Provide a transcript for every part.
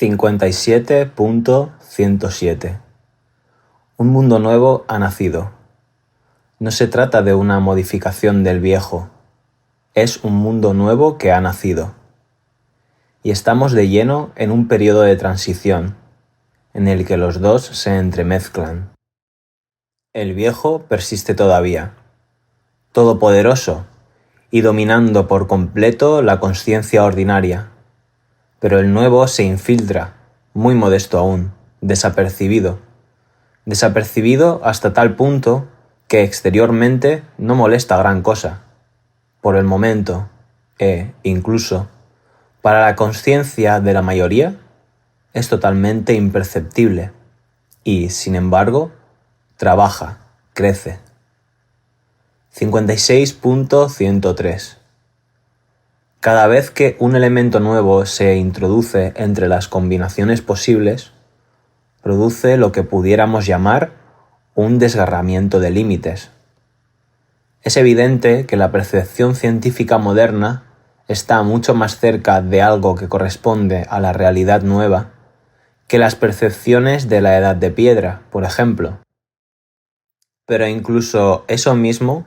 57.107 Un mundo nuevo ha nacido. No se trata de una modificación del viejo, es un mundo nuevo que ha nacido. Y estamos de lleno en un periodo de transición, en el que los dos se entremezclan. El viejo persiste todavía, todopoderoso y dominando por completo la consciencia ordinaria, pero el nuevo se infiltra, muy modesto aún, desapercibido hasta tal punto que exteriormente no molesta gran cosa, por el momento, incluso, para la consciencia de la mayoría, es totalmente imperceptible y, sin embargo, trabaja, crece. 56.103 Cada vez que un elemento nuevo se introduce entre las combinaciones posibles, produce lo que pudiéramos llamar un desgarramiento de límites. Es evidente que la percepción científica moderna está mucho más cerca de algo que corresponde a la realidad nueva que las percepciones de la Edad de Piedra, por ejemplo. Pero incluso eso mismo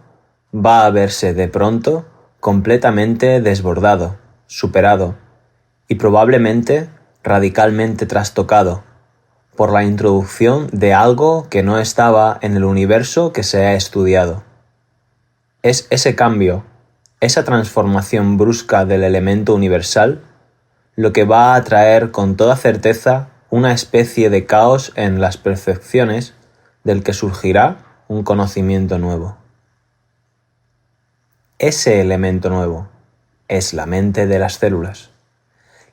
va a verse de pronto completamente desbordado, superado y probablemente radicalmente trastocado por la introducción de algo que no estaba en el universo que se ha estudiado. Es ese cambio, esa transformación brusca del elemento universal, lo que va a traer con toda certeza una especie de caos en las percepciones del que surgirá un conocimiento nuevo. Ese elemento nuevo es la mente de las células,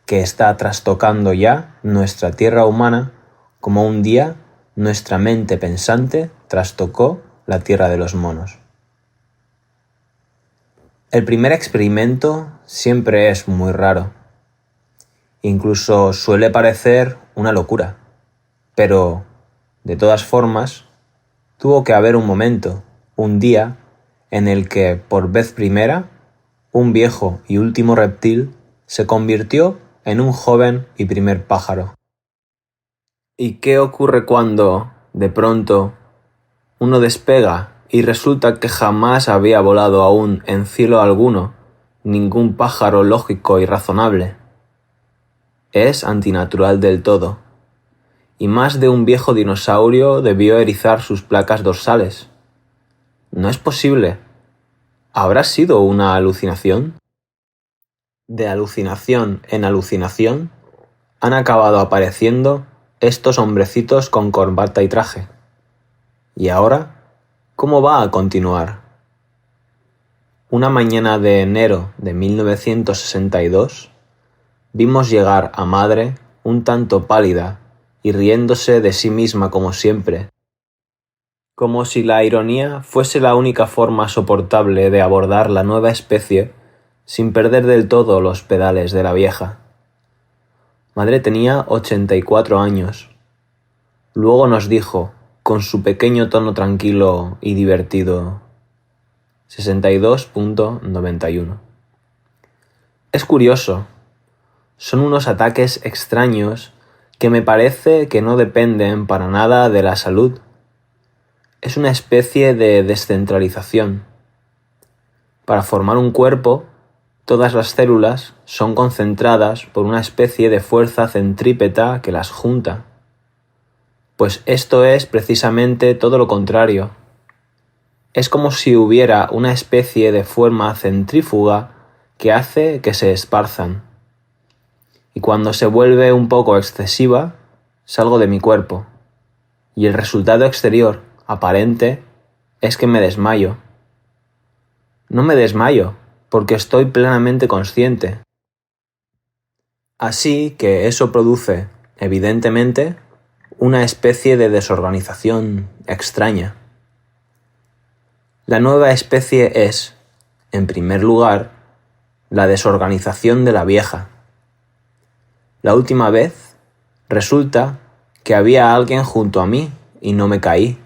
que está trastocando ya nuestra tierra humana como un día nuestra mente pensante trastocó la tierra de los monos. El primer experimento siempre es muy raro. Incluso suele parecer una locura. Pero, de todas formas, tuvo que haber un momento, un día, en el que, por vez primera, un viejo y último reptil se convirtió en un joven y primer pájaro. ¿Y qué ocurre cuando, de pronto, uno despega y resulta que jamás había volado aún en cielo alguno ningún pájaro lógico y razonable? Es antinatural del todo, y más de un viejo dinosaurio debió erizar sus placas dorsales. No es posible. ¿Habrá sido una alucinación? De alucinación en alucinación han acabado apareciendo estos hombrecitos con corbata y traje. ¿Y ahora? ¿Cómo va a continuar? Una mañana de enero de 1962, vimos llegar a madre un tanto pálida y riéndose de sí misma como siempre, como si la ironía fuese la única forma soportable de abordar la nueva especie sin perder del todo los pedales de la vieja. Madre tenía 84 años. Luego nos dijo, con su pequeño tono tranquilo y divertido, 62.91. Es curioso, son unos ataques extraños que me parece que no dependen para nada de la salud. Es una especie de descentralización. Para formar un cuerpo, todas las células son concentradas por una especie de fuerza centrípeta que las junta. Pues esto es precisamente todo lo contrario. Es como si hubiera una especie de forma centrífuga que hace que se esparzan. Y cuando se vuelve un poco excesiva, salgo de mi cuerpo. Y el resultado exterior, aparente, es que me desmayo. No me desmayo, porque estoy plenamente consciente. Así que eso produce, evidentemente, una especie de desorganización extraña. La nueva especie es, en primer lugar, la desorganización de la vieja. La última vez, resulta que había alguien junto a mí y no me caí.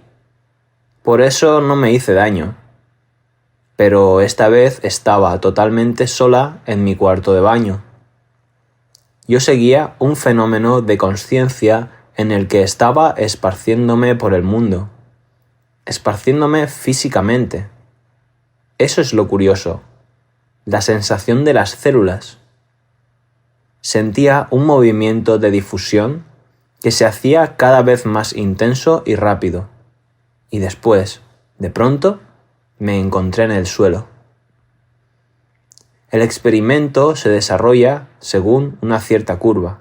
Por eso no me hice daño. Pero esta vez estaba totalmente sola en mi cuarto de baño. Yo seguía un fenómeno de consciencia en el que estaba esparciéndome por el mundo, esparciéndome físicamente. Eso es lo curioso, la sensación de las células. Sentía un movimiento de difusión que se hacía cada vez más intenso y rápido, y después, de pronto, me encontré en el suelo. El experimento se desarrolla según una cierta curva.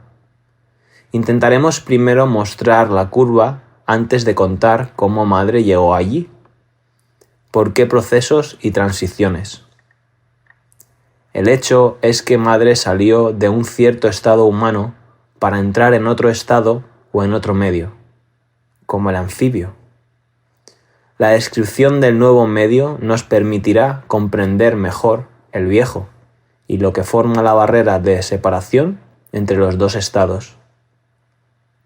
Intentaremos primero mostrar la curva antes de contar cómo Madre llegó allí, por qué procesos y transiciones. El hecho es que Madre salió de un cierto estado humano para entrar en otro estado o en otro medio, como el anfibio. La descripción del nuevo medio nos permitirá comprender mejor el viejo y lo que forma la barrera de separación entre los dos estados.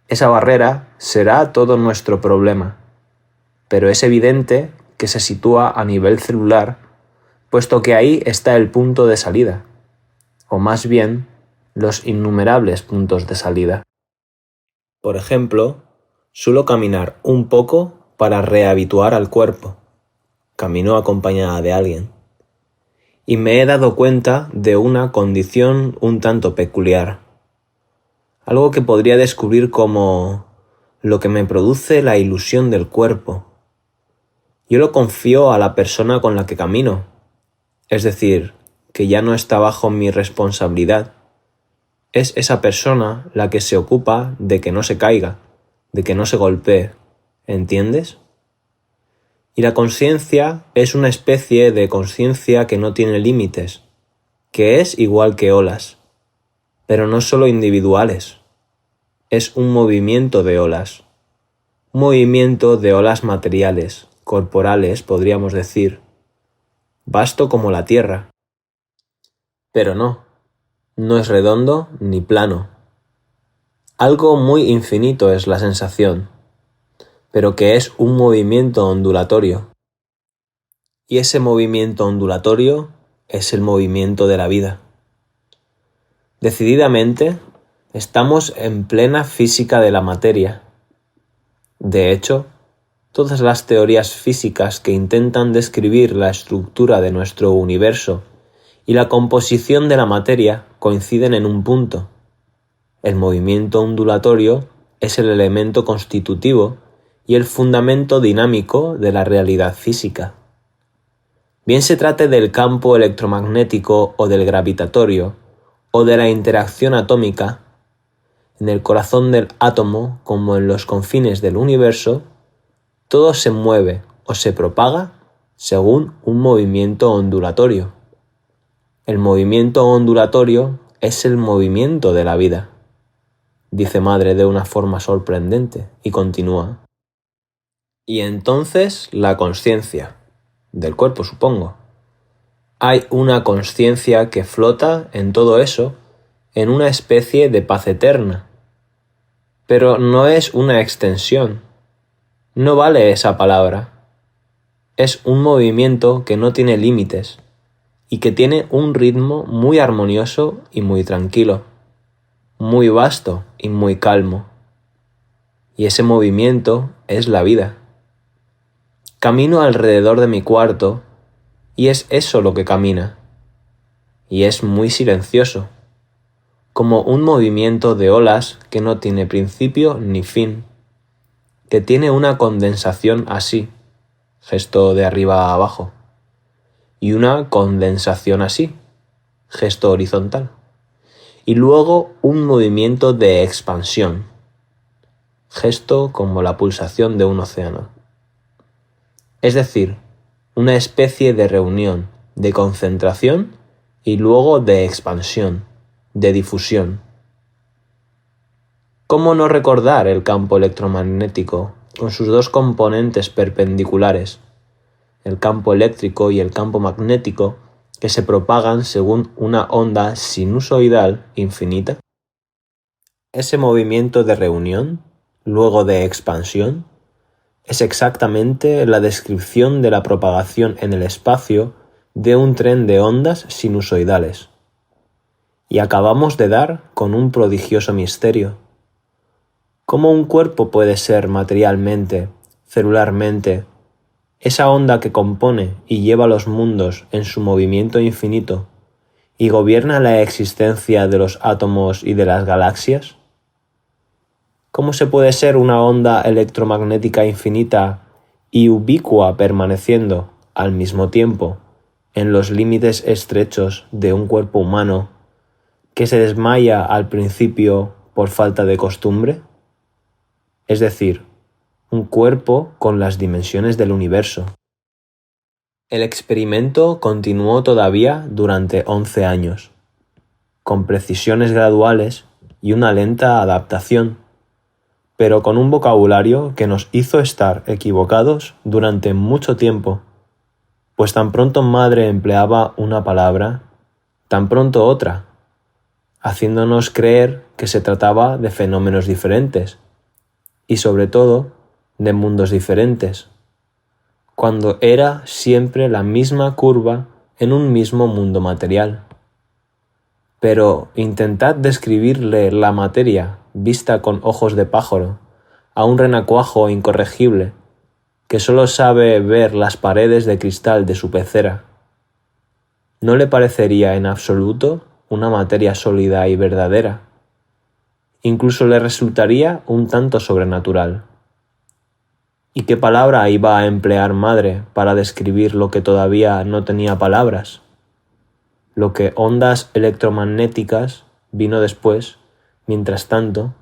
Esa barrera será todo nuestro problema, pero es evidente que se sitúa a nivel celular, puesto que ahí está el punto de salida, o más bien, los innumerables puntos de salida. Por ejemplo, suelo caminar un poco para rehabituar al cuerpo. Camino acompañada de alguien. Y me he dado cuenta de una condición un tanto peculiar. Algo que podría descubrir como lo que me produce la ilusión del cuerpo. Yo lo confío a la persona con la que camino, es decir, que ya no está bajo mi responsabilidad. Es esa persona la que se ocupa de que no se caiga, de que no se golpee, ¿entiendes? Y la consciencia es una especie de consciencia que no tiene límites, que es igual que olas, pero no solo individuales. Es un movimiento de olas, un movimiento de olas materiales, corporales, podríamos decir, vasto como la Tierra. Pero no es redondo ni plano. Algo muy infinito es la sensación, pero que es un movimiento ondulatorio. Y ese movimiento ondulatorio es el movimiento de la vida. Decididamente, estamos en plena física de la materia. De hecho, todas las teorías físicas que intentan describir la estructura de nuestro universo y la composición de la materia coinciden en un punto. El movimiento ondulatorio es el elemento constitutivo y el fundamento dinámico de la realidad física. Bien se trate del campo electromagnético o del gravitatorio, o de la interacción atómica, en el corazón del átomo como en los confines del universo, todo se mueve o se propaga según un movimiento ondulatorio. El movimiento ondulatorio es el movimiento de la vida, dice Madre de una forma sorprendente y continúa. Y entonces la consciencia, del cuerpo supongo. Hay una consciencia que flota en todo eso, en una especie de paz eterna. Pero no es una extensión. No vale esa palabra. Es un movimiento que no tiene límites y que tiene un ritmo muy armonioso y muy tranquilo, muy vasto y muy calmo. Y ese movimiento es la vida. Camino alrededor de mi cuarto y es eso lo que camina. Y es muy silencioso, como un movimiento de olas que no tiene principio ni fin, que tiene una condensación así, gesto de arriba a abajo, y una condensación así, gesto horizontal, y luego un movimiento de expansión, gesto como la pulsación de un océano. Es decir, una especie de reunión, de concentración y luego de expansión, de difusión. ¿Cómo no recordar el campo electromagnético con sus dos componentes perpendiculares, el campo eléctrico y el campo magnético, que se propagan según una onda sinusoidal infinita? Ese movimiento de reunión, luego de expansión, es exactamente la descripción de la propagación en el espacio de un tren de ondas sinusoidales. y acabamos de dar con un prodigioso misterio. ¿Cómo un cuerpo puede ser materialmente, celularmente, esa onda que compone y lleva los mundos en su movimiento infinito y gobierna la existencia de los átomos y de las galaxias? ¿Cómo se puede ser una onda electromagnética infinita y ubicua permaneciendo, al mismo tiempo, en los límites estrechos de un cuerpo humano que se desmaya al principio por falta de costumbre? Es decir, un cuerpo con las dimensiones del universo. El experimento continuó todavía durante 11 años, con precisiones graduales y una lenta adaptación, pero con un vocabulario que nos hizo estar equivocados durante mucho tiempo, pues tan pronto madre empleaba una palabra, tan pronto otra, haciéndonos creer que se trataba de fenómenos diferentes y sobre todo de mundos diferentes, cuando era siempre la misma curva en un mismo mundo material. Pero intentad describirle la materia vista con ojos de pájaro a un renacuajo incorregible que solo sabe ver las paredes de cristal de su pecera. ¿No le parecería en absoluto una materia sólida y verdadera? Incluso le resultaría un tanto sobrenatural. ¿Y qué palabra iba a emplear madre para describir lo que todavía no tenía palabras? Lo que ondas electromagnéticas vino después, mientras tanto,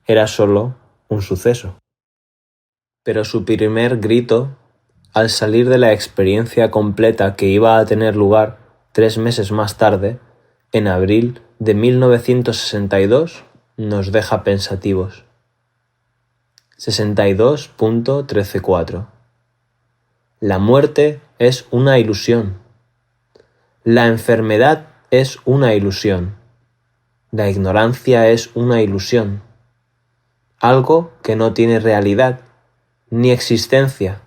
era solo un suceso. Pero su primer grito, al salir de la experiencia completa que iba a tener lugar 3 meses más tarde, en abril de 1962, nos deja pensativos. 62.134. La muerte es una ilusión. La enfermedad es una ilusión. La ignorancia es una ilusión. Algo que no tiene realidad ni existencia.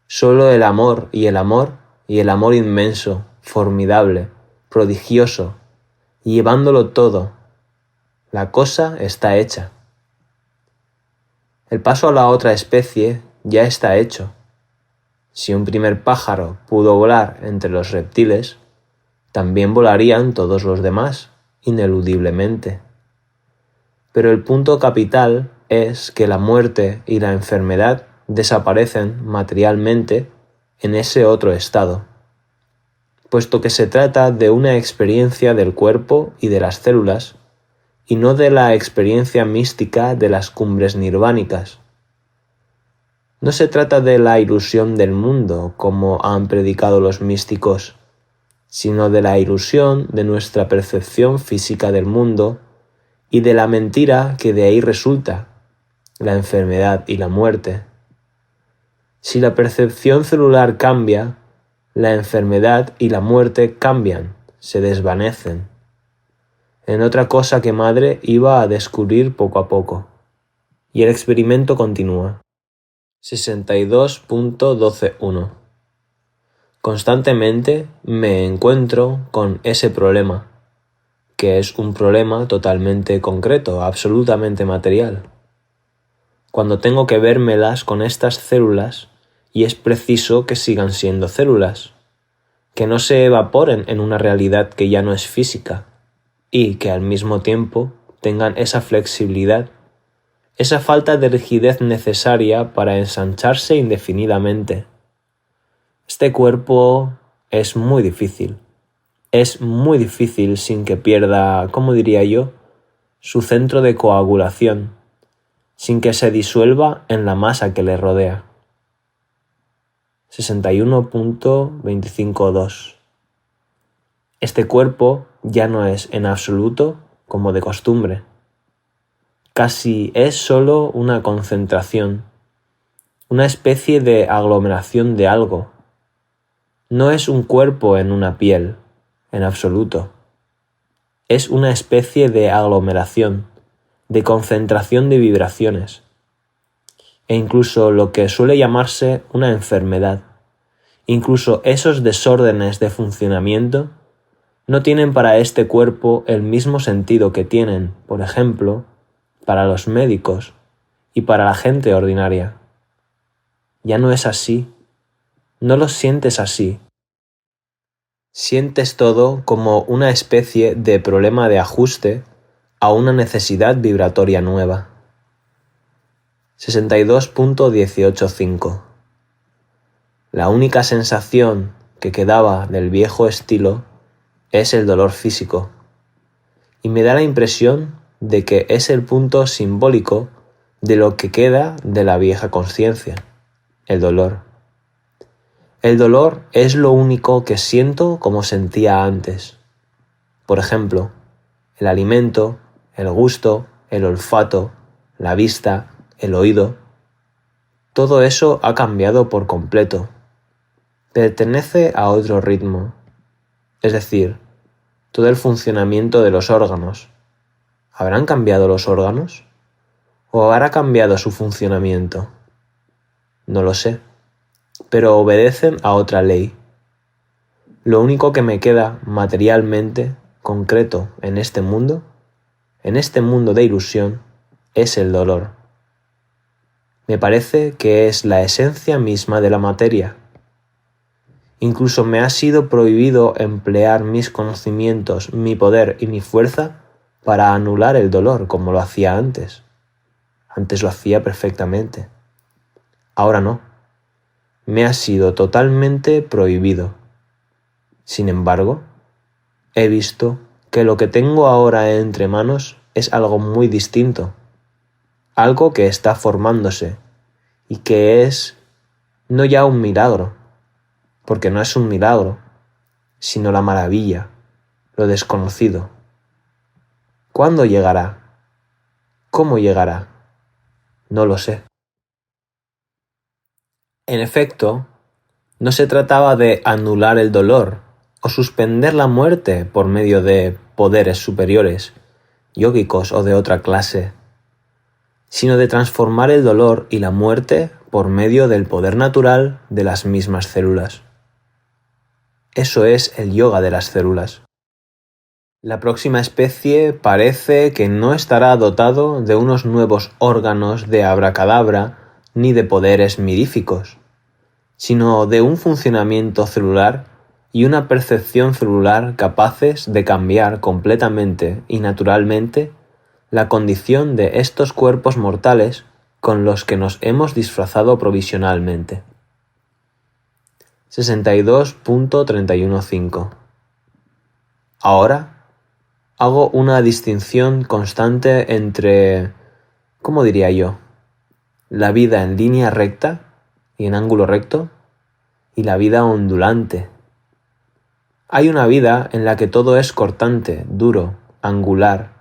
Solo el amor y el amor y el amor inmenso, formidable, prodigioso, y llevándolo todo. La cosa está hecha. El paso a la otra especie ya está hecho. Si un primer pájaro pudo volar entre los reptiles, también volarían todos los demás, ineludiblemente. Pero el punto capital es que la muerte y la enfermedad desaparecen materialmente en ese otro estado, puesto que se trata de una experiencia del cuerpo y de las células, y no de la experiencia mística de las cumbres nirvánicas. No se trata de la ilusión del mundo, como han predicado los místicos, sino de la ilusión de nuestra percepción física del mundo y de la mentira que de ahí resulta, la enfermedad y la muerte. Si la percepción celular cambia, la enfermedad y la muerte cambian, se desvanecen. En otra cosa que madre iba a descubrir poco a poco. Y el experimento continúa. 62.121. Constantemente me encuentro con ese problema, que es un problema totalmente concreto, absolutamente material. Cuando tengo que vérmelas con estas células, y es preciso que sigan siendo células, que no se evaporen en una realidad que ya no es física, y que al mismo tiempo tengan esa flexibilidad, esa falta de rigidez necesaria para ensancharse indefinidamente. Este cuerpo es muy difícil sin que pierda, ¿cómo diría yo?, su centro de coagulación, sin que se disuelva en la masa que le rodea. 61.252. Este cuerpo ya no es en absoluto como de costumbre. Casi es solo una concentración, una especie de aglomeración de algo. No es un cuerpo en una piel, en absoluto. Es una especie de aglomeración, de concentración de vibraciones, e incluso lo que suele llamarse una enfermedad, incluso esos desórdenes de funcionamiento no tienen para este cuerpo el mismo sentido que tienen, por ejemplo, para los médicos y para la gente ordinaria. Ya no es así, no lo sientes así. Sientes todo como una especie de problema de ajuste a una necesidad vibratoria nueva. 62.185. La única sensación que quedaba del viejo estilo es el dolor físico, y me da la impresión de que es el punto simbólico de lo que queda de la vieja consciencia, el dolor. El dolor es lo único que siento como sentía antes. Por ejemplo, el alimento, el gusto, el olfato, la vista, el oído. Todo eso ha cambiado por completo. Pertenece a otro ritmo. Es decir, todo el funcionamiento de los órganos. ¿Habrán cambiado los órganos? ¿O habrá cambiado su funcionamiento? No lo sé, pero obedecen a otra ley. Lo único que me queda materialmente, concreto en este mundo de ilusión, es el dolor. Me parece que es la esencia misma de la materia. Incluso me ha sido prohibido emplear mis conocimientos, mi poder y mi fuerza para anular el dolor como lo hacía antes. Antes lo hacía perfectamente. Ahora no. Me ha sido totalmente prohibido. Sin embargo, he visto que lo que tengo ahora entre manos es algo muy distinto. Algo que está formándose y que es no ya un milagro, porque no es un milagro, sino la maravilla, lo desconocido. ¿Cuándo llegará? ¿Cómo llegará? No lo sé. En efecto, no se trataba de anular el dolor o suspender la muerte por medio de poderes superiores, yógicos o de otra clase, sino de transformar el dolor y la muerte por medio del poder natural de las mismas células. Eso es el yoga de las células. La próxima especie parece que no estará dotado de unos nuevos órganos de abracadabra ni de poderes miríficos, sino de un funcionamiento celular y una percepción celular capaces de cambiar completamente y naturalmente la condición de estos cuerpos mortales con los que nos hemos disfrazado provisionalmente. 62.315. Ahora hago una distinción constante entre, ¿cómo diría yo?, la vida en línea recta y en ángulo recto y la vida ondulante. Hay una vida en la que todo es cortante, duro, angular,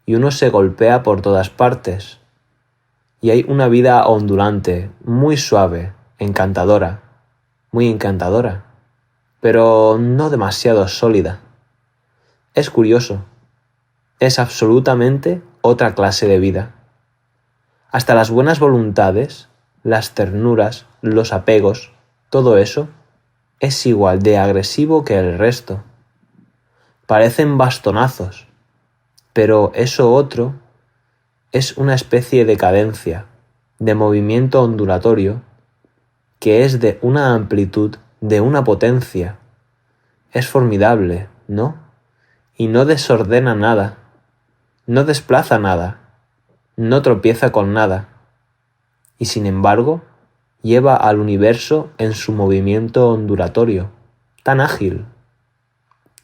y uno se golpea por todas partes. Y hay una vida ondulante, muy suave, encantadora, muy encantadora, pero no demasiado sólida. Es curioso. Es absolutamente otra clase de vida. Hasta las buenas voluntades, las ternuras, los apegos, todo eso es igual de agresivo que el resto. Parecen bastonazos, pero eso otro es una especie de cadencia, de movimiento ondulatorio, que es de una amplitud, de una potencia. Es formidable, ¿no? Y no desordena nada, no desplaza nada, no tropieza con nada, y sin embargo lleva al universo en su movimiento ondulatorio, tan ágil.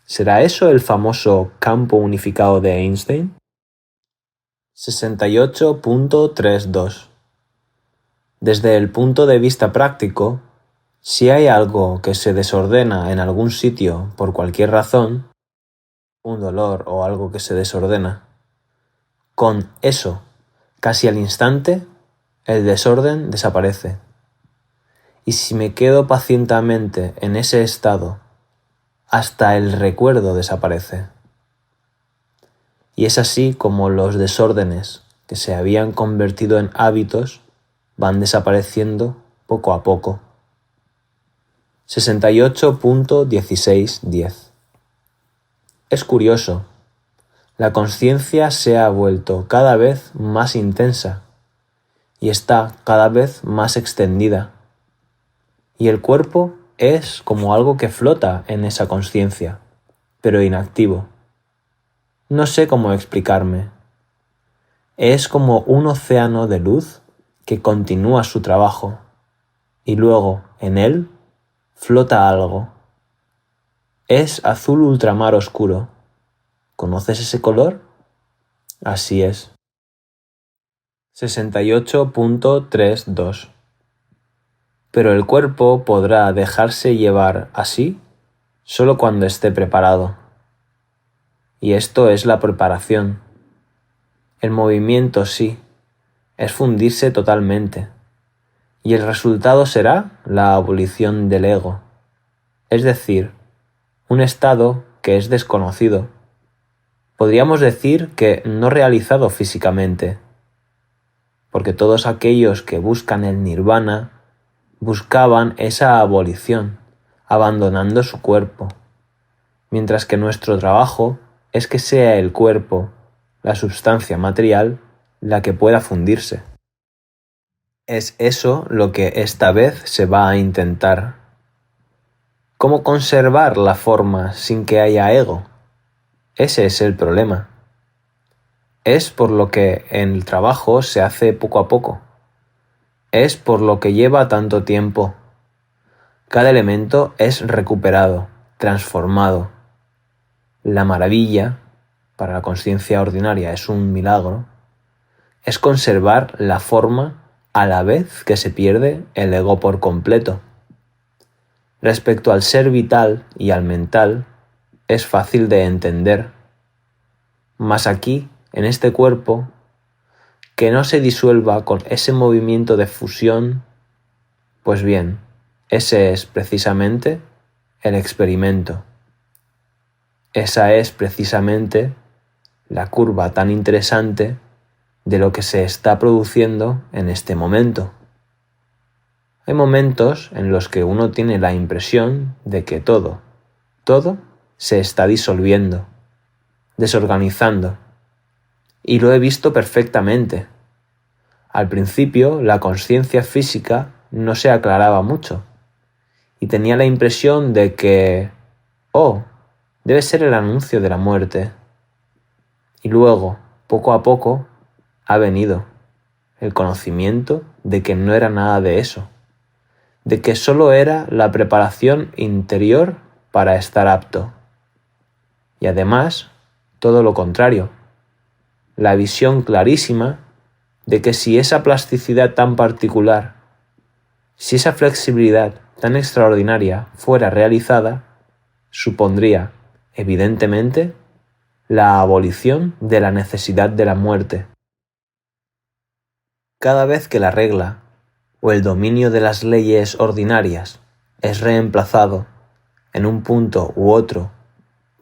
¿Será eso el famoso campo unificado de Einstein? 68.32. Desde el punto de vista práctico, si hay algo que se desordena en algún sitio por cualquier razón, un dolor o algo que se desordena, con eso, casi al instante, el desorden desaparece. Y si me quedo pacientemente en ese estado, hasta el recuerdo desaparece. Y es así como los desórdenes que se habían convertido en hábitos van desapareciendo poco a poco. 68.1610. Es curioso, la consciencia se ha vuelto cada vez más intensa y está cada vez más extendida. Y el cuerpo es como algo que flota en esa consciencia, pero inactivo. No sé cómo explicarme. Es como un océano de luz que continúa su trabajo y luego en él flota algo. Es azul ultramar oscuro. ¿Conoces ese color? Así es. 68.32. Pero el cuerpo podrá dejarse llevar así solo cuando esté preparado. Y esto es la preparación. El movimiento sí, es fundirse totalmente. Y el resultado será la abolición del ego. Es decir, un estado que es desconocido. Podríamos decir que no realizado físicamente, porque todos aquellos que buscan el nirvana buscaban esa abolición, abandonando su cuerpo, mientras que nuestro trabajo es que sea el cuerpo, la substancia material, la que pueda fundirse. Es eso lo que esta vez se va a intentar. ¿Cómo conservar la forma sin que haya ego? Ese es el problema. Es por lo que en el trabajo se hace poco a poco. Es por lo que lleva tanto tiempo. Cada elemento es recuperado, transformado. La maravilla, para la consciencia ordinaria es un milagro, es conservar la forma a la vez que se pierde el ego por completo. Respecto al ser vital y al mental, es fácil de entender. Mas aquí, en este cuerpo, que no se disuelva con ese movimiento de fusión, pues bien, ese es precisamente el experimento. Esa es precisamente la curva tan interesante de lo que se está produciendo en este momento. Hay momentos en los que uno tiene la impresión de que todo se está disolviendo, desorganizando. Y lo he visto perfectamente. Al principio, la consciencia física no se aclaraba mucho y tenía la impresión de que, debe ser el anuncio de la muerte. Y luego, poco a poco, ha venido el conocimiento de que no era nada de eso, de que solo era la preparación interior para estar apto. Y además, todo lo contrario, la visión clarísima de que si esa plasticidad tan particular, si esa flexibilidad tan extraordinaria fuera realizada, supondría, evidentemente, la abolición de la necesidad de la muerte. Cada vez que la regla o el dominio de las leyes ordinarias es reemplazado en un punto u otro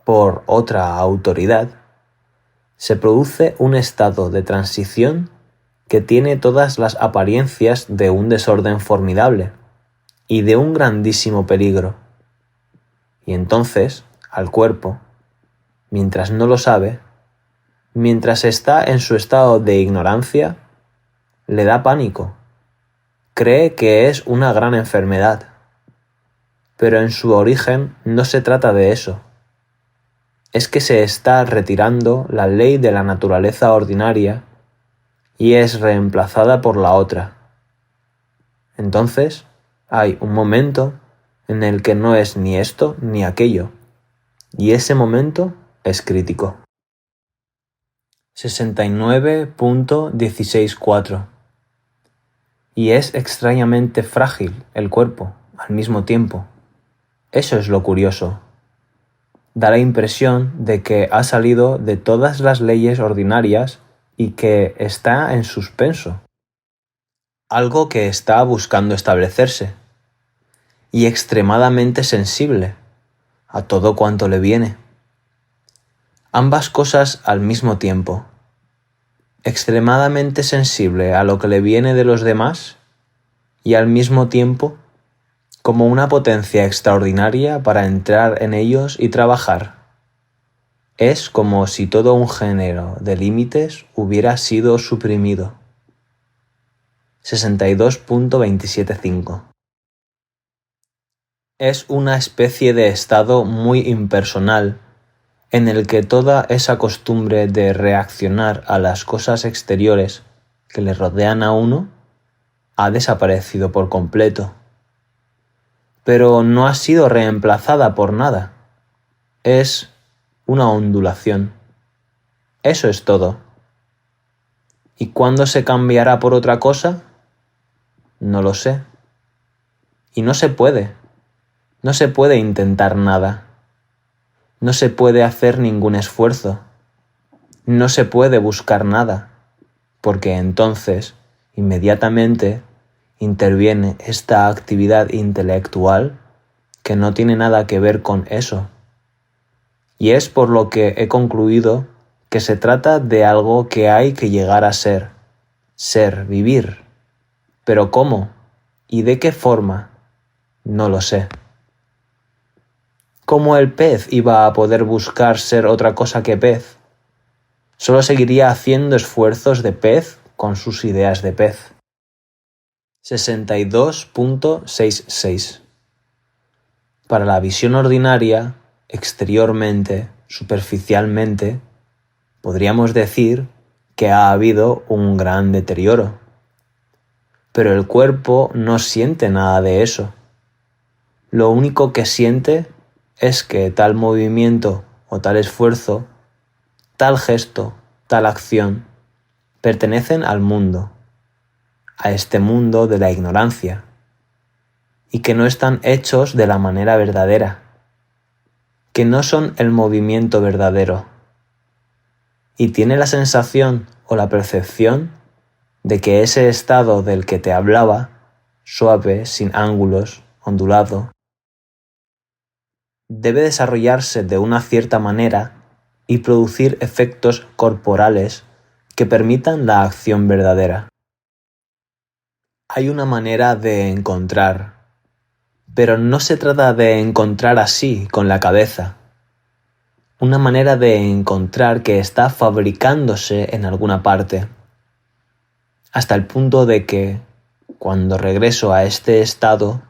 por otra autoridad, se produce un estado de transición que tiene todas las apariencias de un desorden formidable y de un grandísimo peligro. Y entonces, al cuerpo, mientras no lo sabe, mientras está en su estado de ignorancia, le da pánico. Cree que es una gran enfermedad. Pero en su origen no se trata de eso. Es que se está retirando la ley de la naturaleza ordinaria y es reemplazada por la otra. Entonces, hay un momento en el que no es ni esto ni aquello, y ese momento es crítico. 69.164. Y es extrañamente frágil el cuerpo al mismo tiempo. Eso es lo curioso. Da la impresión de que ha salido de todas las leyes ordinarias y que está en suspenso. Algo que está buscando establecerse. Y extremadamente sensible a todo cuanto le viene. Ambas cosas al mismo tiempo. Extremadamente sensible a lo que le viene de los demás y al mismo tiempo como una potencia extraordinaria para entrar en ellos y trabajar. Es como si todo un género de límites hubiera sido suprimido. 62.275. Es una especie de estado muy impersonal en el que toda esa costumbre de reaccionar a las cosas exteriores que le rodean a uno ha desaparecido por completo. Pero no ha sido reemplazada por nada. Es una ondulación. Eso es todo. ¿Y cuándo se cambiará por otra cosa? No lo sé. Y no se puede. No se puede intentar nada. No se puede hacer ningún esfuerzo. No se puede buscar nada, porque entonces, inmediatamente, interviene esta actividad intelectual que no tiene nada que ver con eso. Y es por lo que he concluido que se trata de algo que hay que llegar a ser, vivir. Pero ¿cómo? ¿Y de qué forma? No lo sé. ¿Cómo el pez iba a poder buscar ser otra cosa que pez? Solo seguiría haciendo esfuerzos de pez con sus ideas de pez. 62.66. Para la visión ordinaria, exteriormente, superficialmente, podríamos decir que ha habido un gran deterioro. Pero el cuerpo no siente nada de eso. Lo único que siente es que tal movimiento o tal esfuerzo, tal gesto, tal acción, pertenecen al mundo, a este mundo de la ignorancia, y que no están hechos de la manera verdadera, que no son el movimiento verdadero, y tiene la sensación o la percepción de que ese estado del que te hablaba, suave, sin ángulos, ondulado, debe desarrollarse de una cierta manera y producir efectos corporales que permitan la acción verdadera. Hay una manera de encontrar, pero no se trata de encontrar así, con la cabeza. Una manera de encontrar que está fabricándose en alguna parte, hasta el punto de que, cuando regreso a este estado,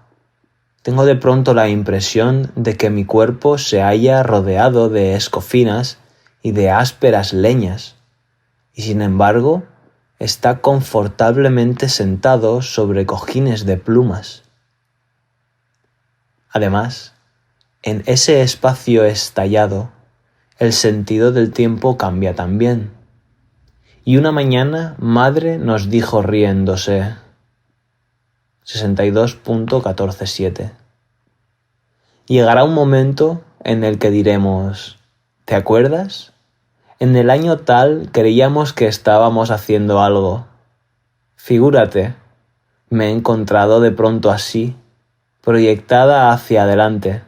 tengo de pronto la impresión de que mi cuerpo se halla rodeado de escofinas y de ásperas leñas, y sin embargo está confortablemente sentado sobre cojines de plumas. Además, en ese espacio estallado, el sentido del tiempo cambia también. Y una mañana madre nos dijo riéndose. 62.147. Llegará un momento en el que diremos, ¿te acuerdas? En el año tal creíamos que estábamos haciendo algo. Figúrate, me he encontrado de pronto así, proyectada hacia adelante.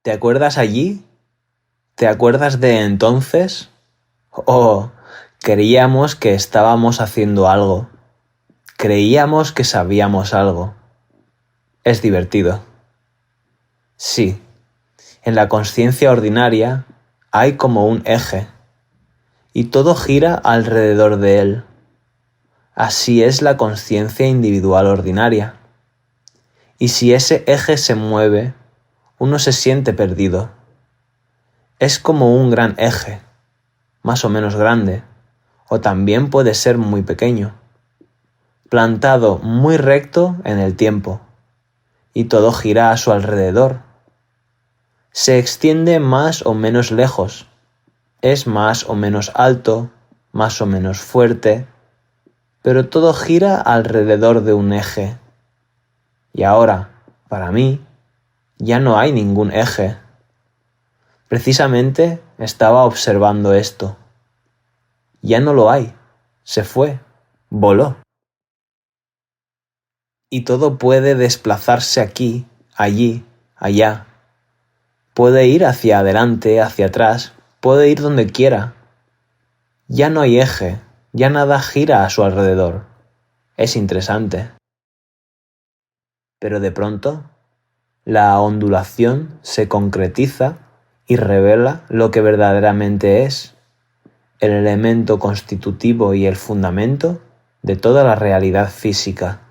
¿Te acuerdas allí? ¿Te acuerdas de entonces? Oh, creíamos que estábamos haciendo algo. Creíamos que sabíamos algo. Es divertido. Sí, en la consciencia ordinaria hay como un eje, y todo gira alrededor de él. Así es la consciencia individual ordinaria. Y si ese eje se mueve, uno se siente perdido. Es como un gran eje, más o menos grande, o también puede ser muy pequeño, plantado muy recto en el tiempo, y todo gira a su alrededor. Se extiende más o menos lejos, es más o menos alto, más o menos fuerte, pero todo gira alrededor de un eje. Y ahora, para mí, ya no hay ningún eje. Precisamente estaba observando esto. Ya no lo hay, se fue, voló. Y todo puede desplazarse aquí, allí, allá. Puede ir hacia adelante, hacia atrás, puede ir donde quiera. Ya no hay eje, ya nada gira a su alrededor. Es interesante. Pero de pronto, la ondulación se concretiza y revela lo que verdaderamente es el elemento constitutivo y el fundamento de toda la realidad física.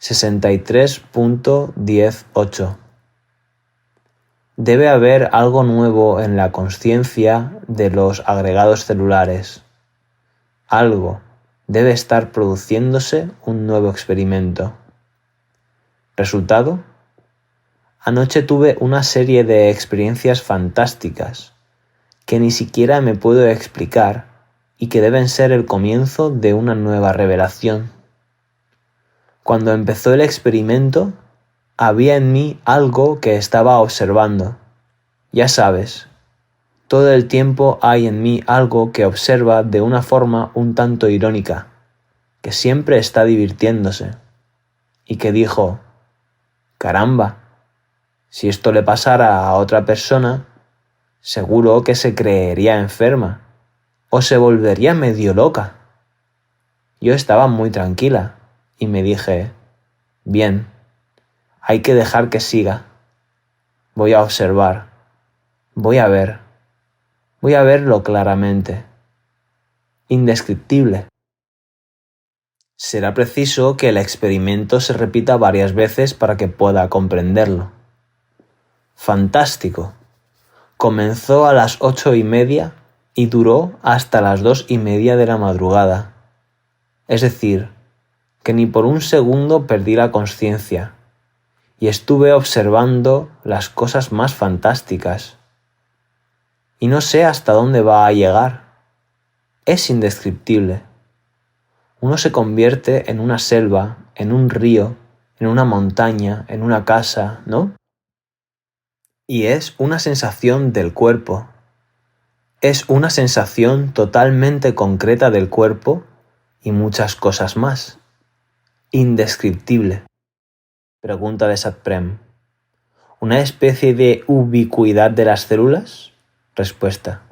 63.18. Debe haber algo nuevo en la consciencia de los agregados celulares. Algo debe estar produciéndose un nuevo experimento. ¿Resultado? Anoche tuve una serie de experiencias fantásticas que ni siquiera me puedo explicar y que deben ser el comienzo de una nueva revelación. Cuando empezó el experimento, había en mí algo que estaba observando. Ya sabes, todo el tiempo hay en mí algo que observa de una forma un tanto irónica, que siempre está divirtiéndose, y que dijo, «Caramba, si esto le pasara a otra persona, seguro que se creería enferma o se volvería medio loca». Yo estaba muy tranquila y me dije, «Bien, hay que dejar que siga. Voy a observar, voy a verlo claramente. Indescriptible». Será preciso que el experimento se repita varias veces para que pueda comprenderlo. Fantástico. Comenzó a las 8:30 y duró hasta las 2:30 de la madrugada. Es decir, que ni por un segundo perdí la consciencia y estuve observando las cosas más fantásticas. Y no sé hasta dónde va a llegar. Es indescriptible. Uno se convierte en una selva, en un río, en una montaña, en una casa, ¿no? Y es una sensación del cuerpo. Es una sensación totalmente concreta del cuerpo y muchas cosas más. Indescriptible. Pregunta de Satprem. ¿Una especie de ubicuidad de las células? Respuesta.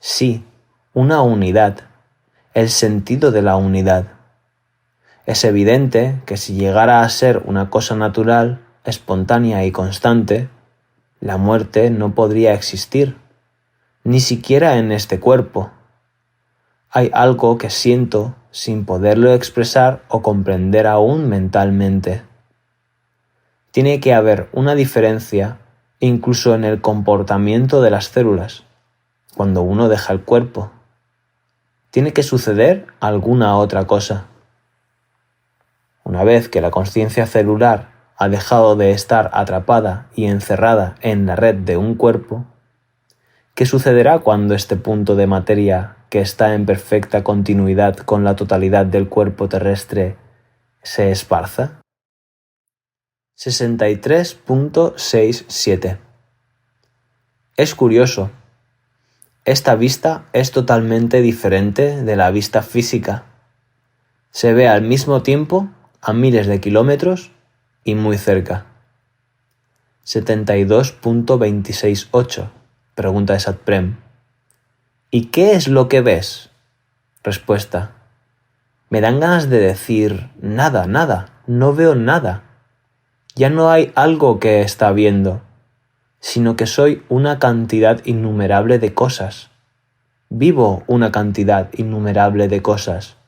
Sí, una unidad. El sentido de la unidad. Es evidente que si llegara a ser una cosa natural, espontánea y constante, la muerte no podría existir, ni siquiera en este cuerpo. Hay algo que siento sin poderlo expresar o comprender aún mentalmente. Tiene que haber una diferencia incluso en el comportamiento de las células, cuando uno deja el cuerpo. Tiene que suceder alguna otra cosa. Una vez que la consciencia celular ha dejado de estar atrapada y encerrada en la red de un cuerpo, ¿qué sucederá cuando este punto de materia, que está en perfecta continuidad con la totalidad del cuerpo terrestre, se esparza? 63.67. Es curioso. Esta vista es totalmente diferente de la vista física. Se ve al mismo tiempo a miles de kilómetros y muy cerca. 72.268. Pregunta de Satprem. ¿Y qué es lo que ves? Respuesta. Me dan ganas de decir nada, no veo nada. Ya no hay algo que está viendo, sino que soy una cantidad innumerable de cosas. Vivo una cantidad innumerable de cosas.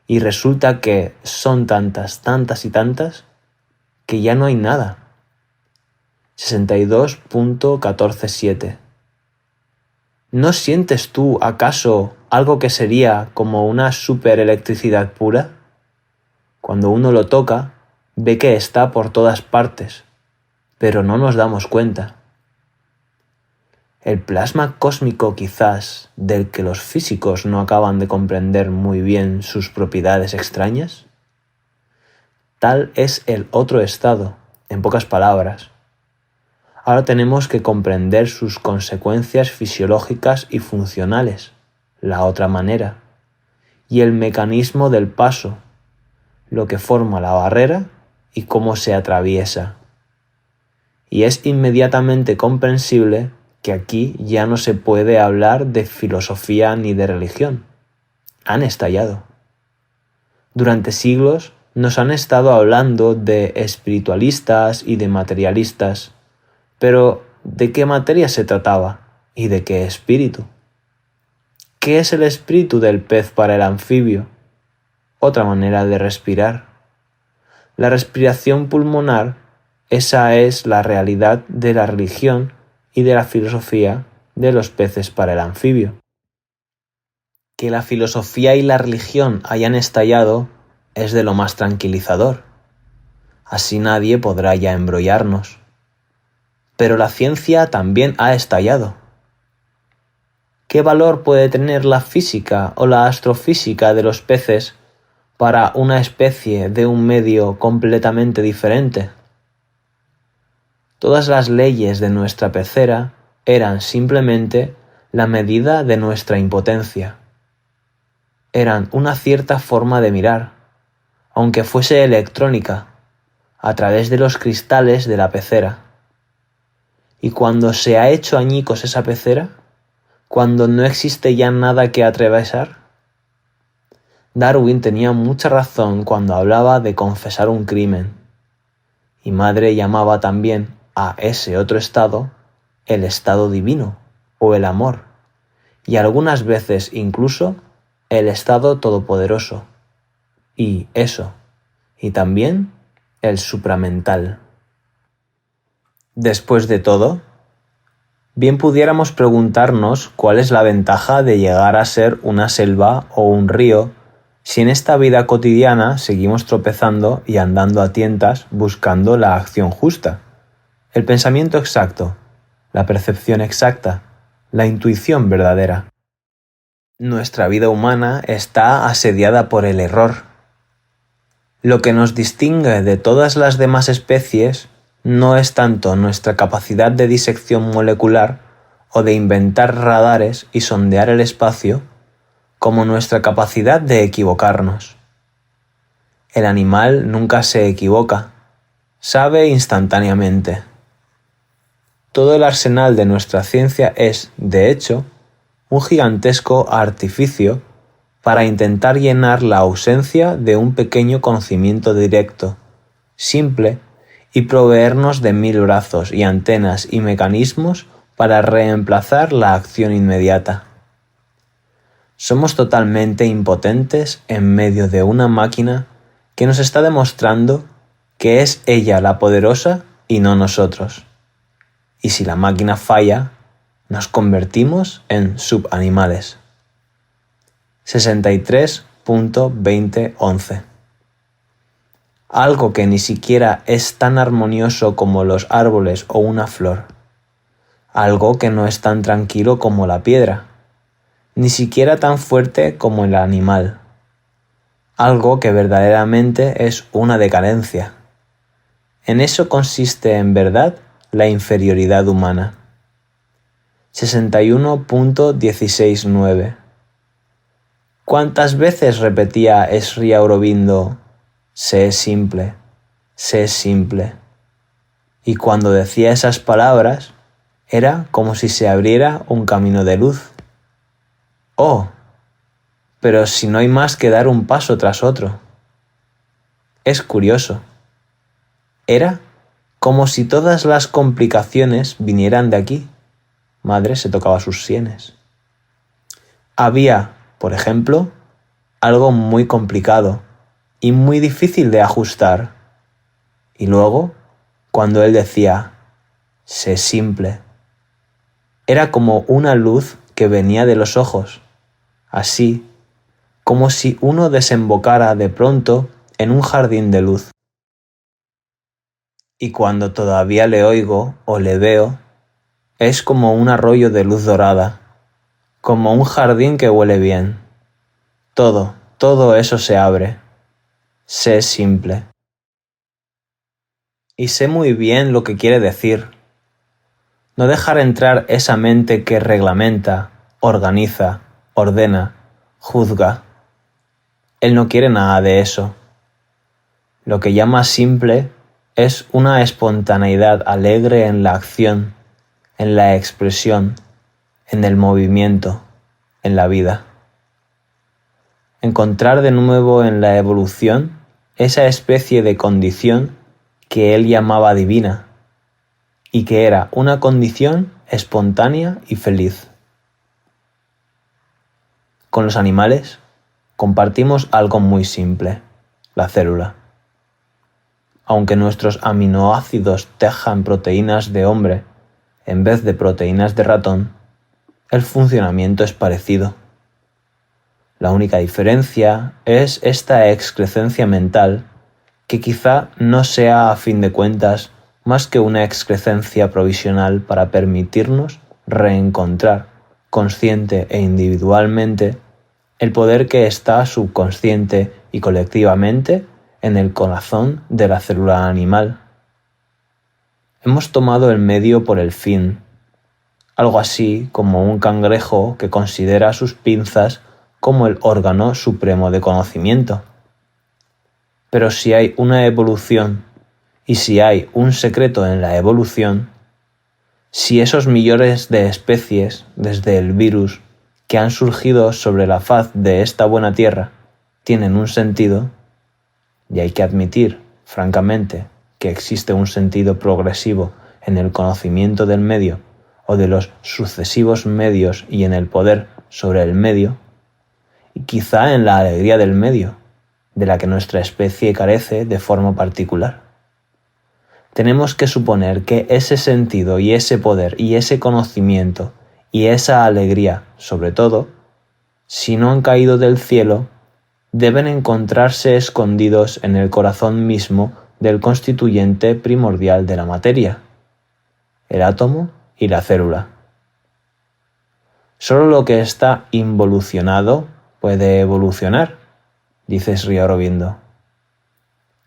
Y resulta que son tantas y tantas, que ya no hay nada. 62.147. ¿No sientes tú, acaso, algo que sería como una superelectricidad pura? Cuando uno lo toca, ve que está por todas partes, pero no nos damos cuenta. El plasma cósmico quizás del que los físicos no acaban de comprender muy bien sus propiedades extrañas. Tal es el otro estado, en pocas palabras. Ahora tenemos que comprender sus consecuencias fisiológicas y funcionales, la otra manera, y el mecanismo del paso, lo que forma la barrera y cómo se atraviesa. Y es inmediatamente comprensible que aquí ya no se puede hablar de filosofía ni de religión. Han estallado. Durante siglos nos han estado hablando de espiritualistas y de materialistas, pero de qué materia se trataba y de qué espíritu. ¿Qué es el espíritu del pez para el anfibio? Otra manera de respirar. La respiración pulmonar, esa es la realidad de la religión y de la filosofía de los peces para el anfibio. Que la filosofía y la religión hayan estallado es de lo más tranquilizador. Así nadie podrá ya embrollarnos. Pero la ciencia también ha estallado. ¿Qué valor puede tener la física o la astrofísica de los peces para una especie de un medio completamente diferente? Todas las leyes de nuestra pecera eran simplemente la medida de nuestra impotencia. Eran una cierta forma de mirar, aunque fuese electrónica, a través de los cristales de la pecera. Y cuando se ha hecho añicos esa pecera, cuando no existe ya nada que atravesar, Darwin tenía mucha razón cuando hablaba de confesar un crimen, y Madre llamaba también a ese otro estado el estado divino o el amor, y algunas veces incluso el estado todopoderoso, y eso, y también el supramental. Después de todo, bien pudiéramos preguntarnos cuál es la ventaja de llegar a ser una selva o un río si en esta vida cotidiana seguimos tropezando y andando a tientas buscando la acción justa, el pensamiento exacto, la percepción exacta, la intuición verdadera. Nuestra vida humana está asediada por el error. Lo que nos distingue de todas las demás especies no es tanto nuestra capacidad de disección molecular o de inventar radares y sondear el espacio, como nuestra capacidad de equivocarnos. El animal nunca se equivoca, sabe instantáneamente. Todo el arsenal de nuestra ciencia es, de hecho, un gigantesco artificio para intentar llenar la ausencia de un pequeño conocimiento directo, simple, y proveernos de 1000 brazos y antenas y mecanismos para reemplazar la acción inmediata. Somos totalmente impotentes en medio de una máquina que nos está demostrando que es ella la poderosa y no nosotros. Y si la máquina falla, nos convertimos en subanimales. 63.2011. Algo que ni siquiera es tan armonioso como los árboles o una flor. Algo que no es tan tranquilo como la piedra, ni siquiera tan fuerte como el animal. Algo que verdaderamente es una decadencia. En eso consiste en verdad la inferioridad humana. 61.169. ¿Cuántas veces repetía Sri Aurobindo: sé simple, sé simple? Y cuando decía esas palabras, era como si se abriera un camino de luz. ¡Oh! Pero si no hay más que dar un paso tras otro. Es curioso. Era como si todas las complicaciones vinieran de aquí. Madre se tocaba sus sienes. Había, por ejemplo, algo muy complicado y muy difícil de ajustar. Y luego, cuando él decía, sé simple, era como una luz que venía de los ojos, así como si uno desembocara de pronto en un jardín de luz. Y cuando todavía le oigo o le veo, es como un arroyo de luz dorada, como un jardín que huele bien. Todo eso se abre. Sé simple. Y sé muy bien lo que quiere decir. No dejar entrar esa mente que reglamenta, organiza, ordena, juzga. Él no quiere nada de eso. Lo que llama simple es una espontaneidad alegre en la acción, en la expresión, en el movimiento, en la vida. Encontrar de nuevo en la evolución esa especie de condición que él llamaba divina, y que era una condición espontánea y feliz. Con los animales compartimos algo muy simple, la célula. Aunque nuestros aminoácidos tejan proteínas de hombre en vez de proteínas de ratón, el funcionamiento es parecido. La única diferencia es esta excrecencia mental, que quizá no sea a fin de cuentas más que una excrecencia provisional para permitirnos reencontrar, consciente e individualmente, el poder que está subconsciente y colectivamente en el corazón de la célula animal. Hemos tomado el medio por el fin, algo así como un cangrejo que considera sus pinzas como el órgano supremo de conocimiento. Pero si hay una evolución y si hay un secreto en la evolución, si esos millones de especies, desde el virus, que han surgido sobre la faz de esta buena tierra, tienen un sentido, y hay que admitir, francamente, que existe un sentido progresivo en el conocimiento del medio o de los sucesivos medios y en el poder sobre el medio, y quizá en la alegría del medio, de la que nuestra especie carece de forma particular. Tenemos que suponer que ese sentido y ese poder y ese conocimiento y esa alegría, sobre todo, si no han caído del cielo, deben encontrarse escondidos en el corazón mismo del constituyente primordial de la materia, el átomo y la célula. Solo lo que está involucionado puede evolucionar, dice Sri Aurobindo.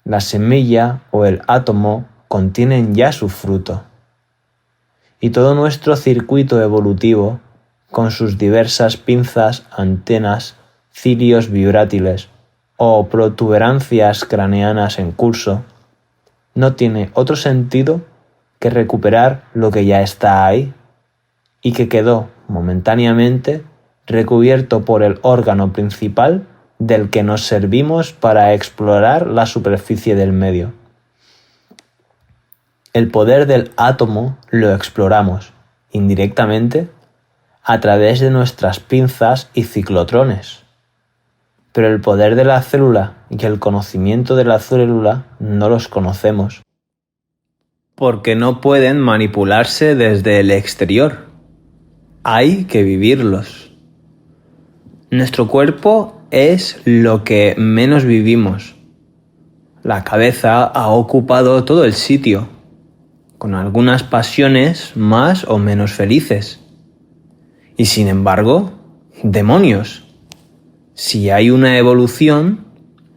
La semilla o el átomo contienen ya su fruto, y todo nuestro circuito evolutivo, con sus diversas pinzas, antenas, cilios vibrátiles o protuberancias craneanas en curso, no tiene otro sentido que recuperar lo que ya está ahí y que quedó momentáneamente recubierto por el órgano principal del que nos servimos para explorar la superficie del medio. El poder del átomo lo exploramos, indirectamente, a través de nuestras pinzas y ciclotrones. Pero el poder de la célula y el conocimiento de la célula no los conocemos, porque no pueden manipularse desde el exterior. Hay que vivirlos. Nuestro cuerpo es lo que menos vivimos. La cabeza ha ocupado todo el sitio, con algunas pasiones más o menos felices. Y sin embargo, ¡demonios! Si hay una evolución,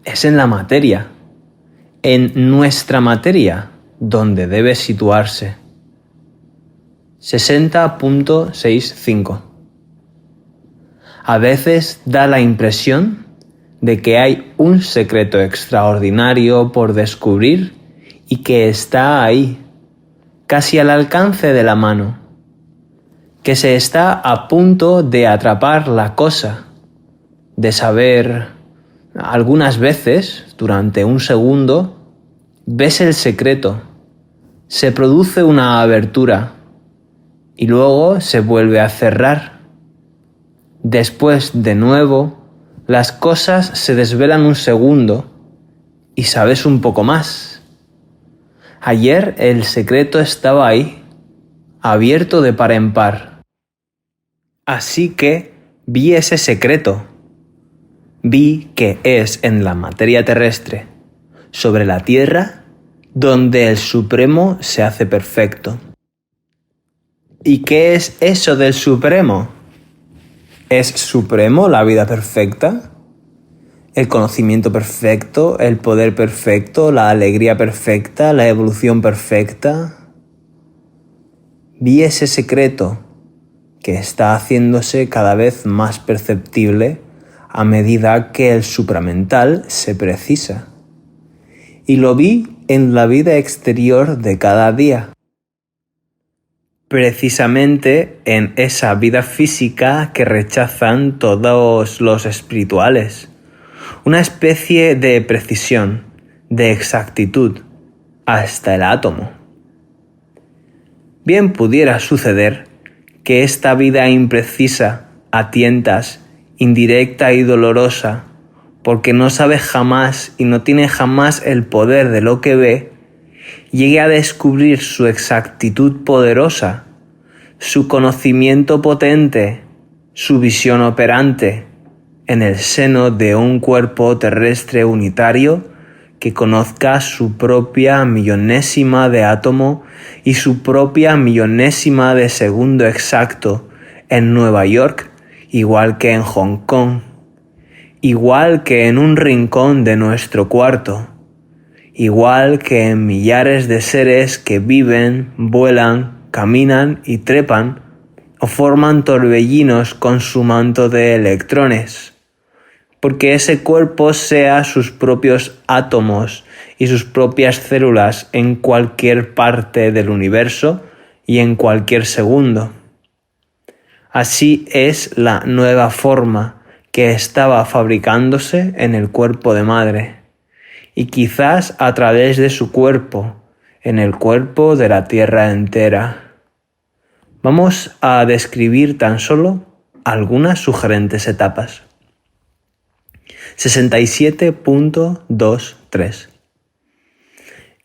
es en la materia, en nuestra materia, donde debe situarse. 60.65. A veces da la impresión de que hay un secreto extraordinario por descubrir y que está ahí, casi al alcance de la mano, que se está a punto de atrapar la cosa, de saber, algunas veces, durante un segundo, ves el secreto, se produce una abertura y luego se vuelve a cerrar. Después, de nuevo, las cosas se desvelan un segundo y sabes un poco más. Ayer el secreto estaba ahí, abierto de par en par. Así que vi ese secreto. Vi que es en la materia terrestre, sobre la tierra, donde el Supremo se hace perfecto. ¿Y qué es eso del Supremo? ¿Es supremo la vida perfecta? ¿El conocimiento perfecto? ¿El poder perfecto? ¿La alegría perfecta? ¿La evolución perfecta? Vi ese secreto que está haciéndose cada vez más perceptible a medida que el supramental se precisa. Y lo vi en la vida exterior de cada día. Precisamente en esa vida física que rechazan todos los espirituales. Una especie de precisión, de exactitud, hasta el átomo. Bien pudiera suceder que esta vida imprecisa, a tientas, indirecta y dolorosa, porque no sabe jamás y no tiene jamás el poder de lo que ve, llegue a descubrir su exactitud poderosa, su conocimiento potente, su visión operante, en el seno de un cuerpo terrestre unitario que conozca su propia millonésima de átomo y su propia millonésima de segundo exacto en Nueva York, igual que en Hong Kong, igual que en un rincón de nuestro cuarto, igual que en millares de seres que viven, vuelan, caminan y trepan o forman torbellinos con su manto de electrones, porque ese cuerpo sea sus propios átomos y sus propias células en cualquier parte del universo y en cualquier segundo. Así es la nueva forma que estaba fabricándose en el cuerpo de madre, y quizás a través de su cuerpo, en el cuerpo de la Tierra entera. Vamos a describir tan solo algunas sugerentes etapas. 67.23.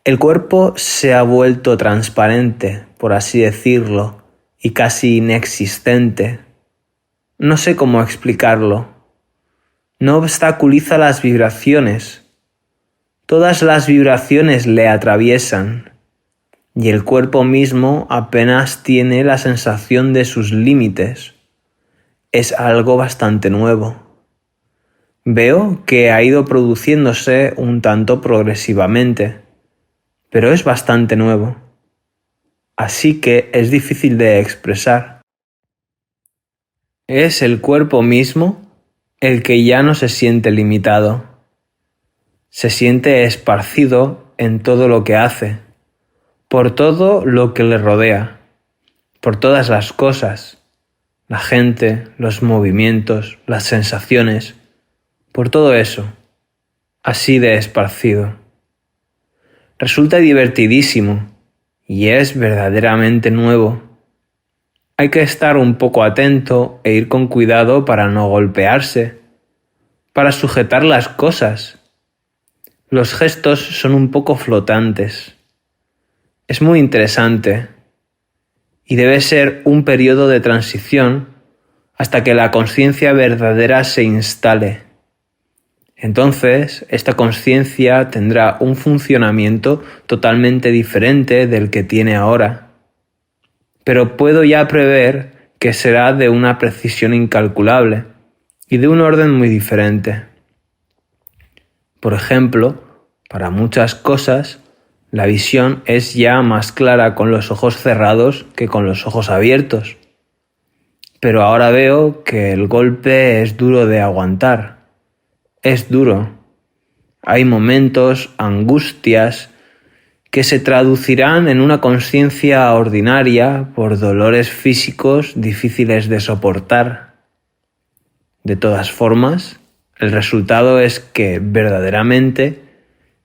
El cuerpo se ha vuelto transparente, por así decirlo, y casi inexistente. No sé cómo explicarlo. No obstaculiza las vibraciones. Todas las vibraciones le atraviesan, y el cuerpo mismo apenas tiene la sensación de sus límites. Es algo bastante nuevo. Veo que ha ido produciéndose un tanto progresivamente, pero es bastante nuevo. Así que es difícil de expresar. Es el cuerpo mismo el que ya no se siente limitado. Se siente esparcido en todo lo que hace, por todo lo que le rodea, por todas las cosas, la gente, los movimientos, las sensaciones, por todo eso, así de esparcido. Resulta divertidísimo y es verdaderamente nuevo. Hay que estar un poco atento e ir con cuidado para no golpearse, para sujetar las cosas. Los gestos son un poco flotantes. Es muy interesante y debe ser un periodo de transición hasta que la conciencia verdadera se instale. Entonces, esta conciencia tendrá un funcionamiento totalmente diferente del que tiene ahora. Pero puedo ya prever que será de una precisión incalculable y de un orden muy diferente. Por ejemplo, para muchas cosas, la visión es ya más clara con los ojos cerrados que con los ojos abiertos. Pero ahora veo que el golpe es duro de aguantar. Es duro. Hay momentos, angustias, que se traducirán en una conciencia ordinaria por dolores físicos difíciles de soportar. De todas formas, el resultado es que, verdaderamente,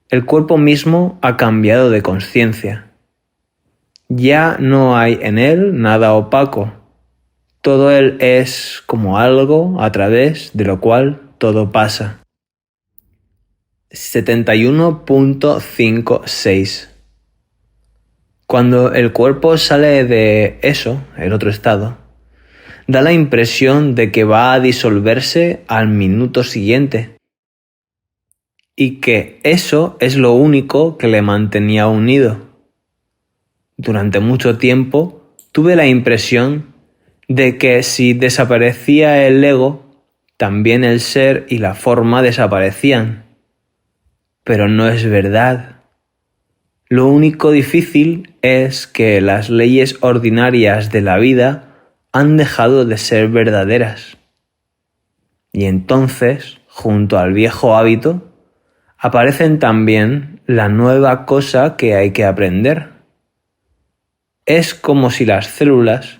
el cuerpo mismo ha cambiado de conciencia. Ya no hay en él nada opaco. Todo él es como algo a través de lo cual todo pasa. 71.56. Cuando el cuerpo sale de eso, el otro estado, da la impresión de que va a disolverse al minuto siguiente y que eso es lo único que le mantenía unido. Durante mucho tiempo tuve la impresión de que si desaparecía el ego, también el ser y la forma desaparecían. Pero no es verdad. Lo único difícil es que las leyes ordinarias de la vida han dejado de ser verdaderas. Y entonces, junto al viejo hábito, aparecen también la nueva cosa que hay que aprender. Es como si las células,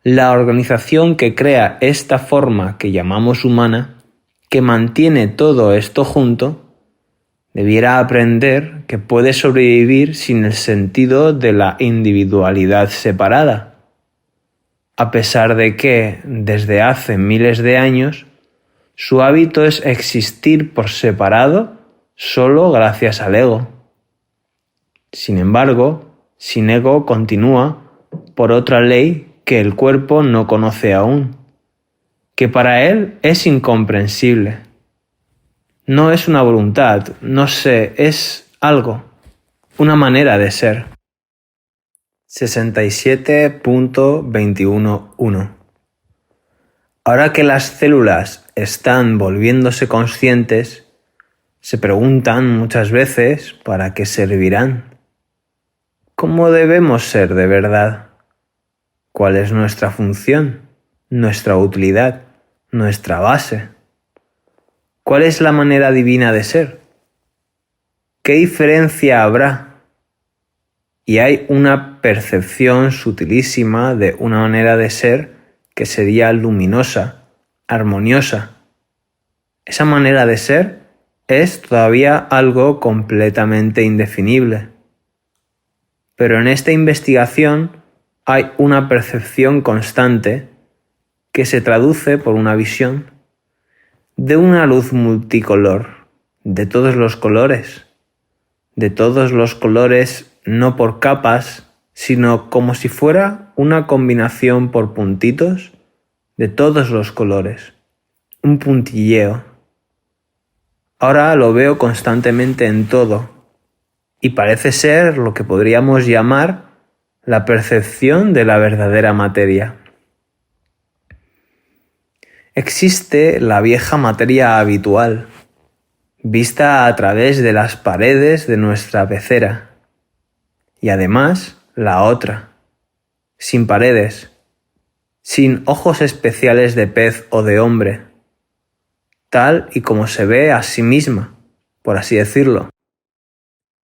la organización que crea esta forma que llamamos humana, que mantiene todo esto junto, debiera aprender que puede sobrevivir sin el sentido de la individualidad separada, a pesar de que, desde hace miles de años, su hábito es existir por separado solo gracias al ego. Sin embargo, sin ego continúa por otra ley que el cuerpo no conoce aún, que para él es incomprensible. No es una voluntad, no sé, es algo, una manera de ser. 67.21.1 Ahora que las células están volviéndose conscientes, se preguntan muchas veces para qué servirán. ¿Cómo debemos ser de verdad? ¿Cuál es nuestra función, nuestra utilidad, nuestra base? ¿Cuál es la manera divina de ser? ¿Qué diferencia habrá? Y hay una percepción sutilísima de una manera de ser que sería luminosa, armoniosa. Esa manera de ser es todavía algo completamente indefinible. Pero en esta investigación hay una percepción constante que se traduce por una visión de una luz multicolor, de todos los colores, no por capas, sino como si fuera una combinación por puntitos de todos los colores, un puntilleo. Ahora lo veo constantemente en todo y parece ser lo que podríamos llamar la percepción de la verdadera materia. Existe la vieja materia habitual, vista a través de las paredes de nuestra pecera, y además la otra, sin paredes, sin ojos especiales de pez o de hombre, tal y como se ve a sí misma, por así decirlo.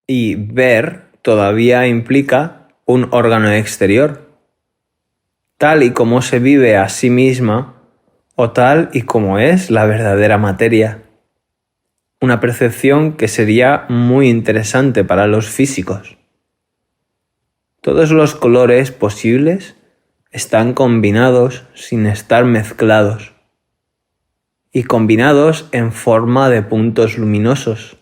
Y ver todavía implica un órgano exterior, tal y como se vive a sí misma o tal y como es la verdadera materia. Una percepción que sería muy interesante para los físicos. Todos los colores posibles están combinados sin estar mezclados y combinados en forma de puntos luminosos.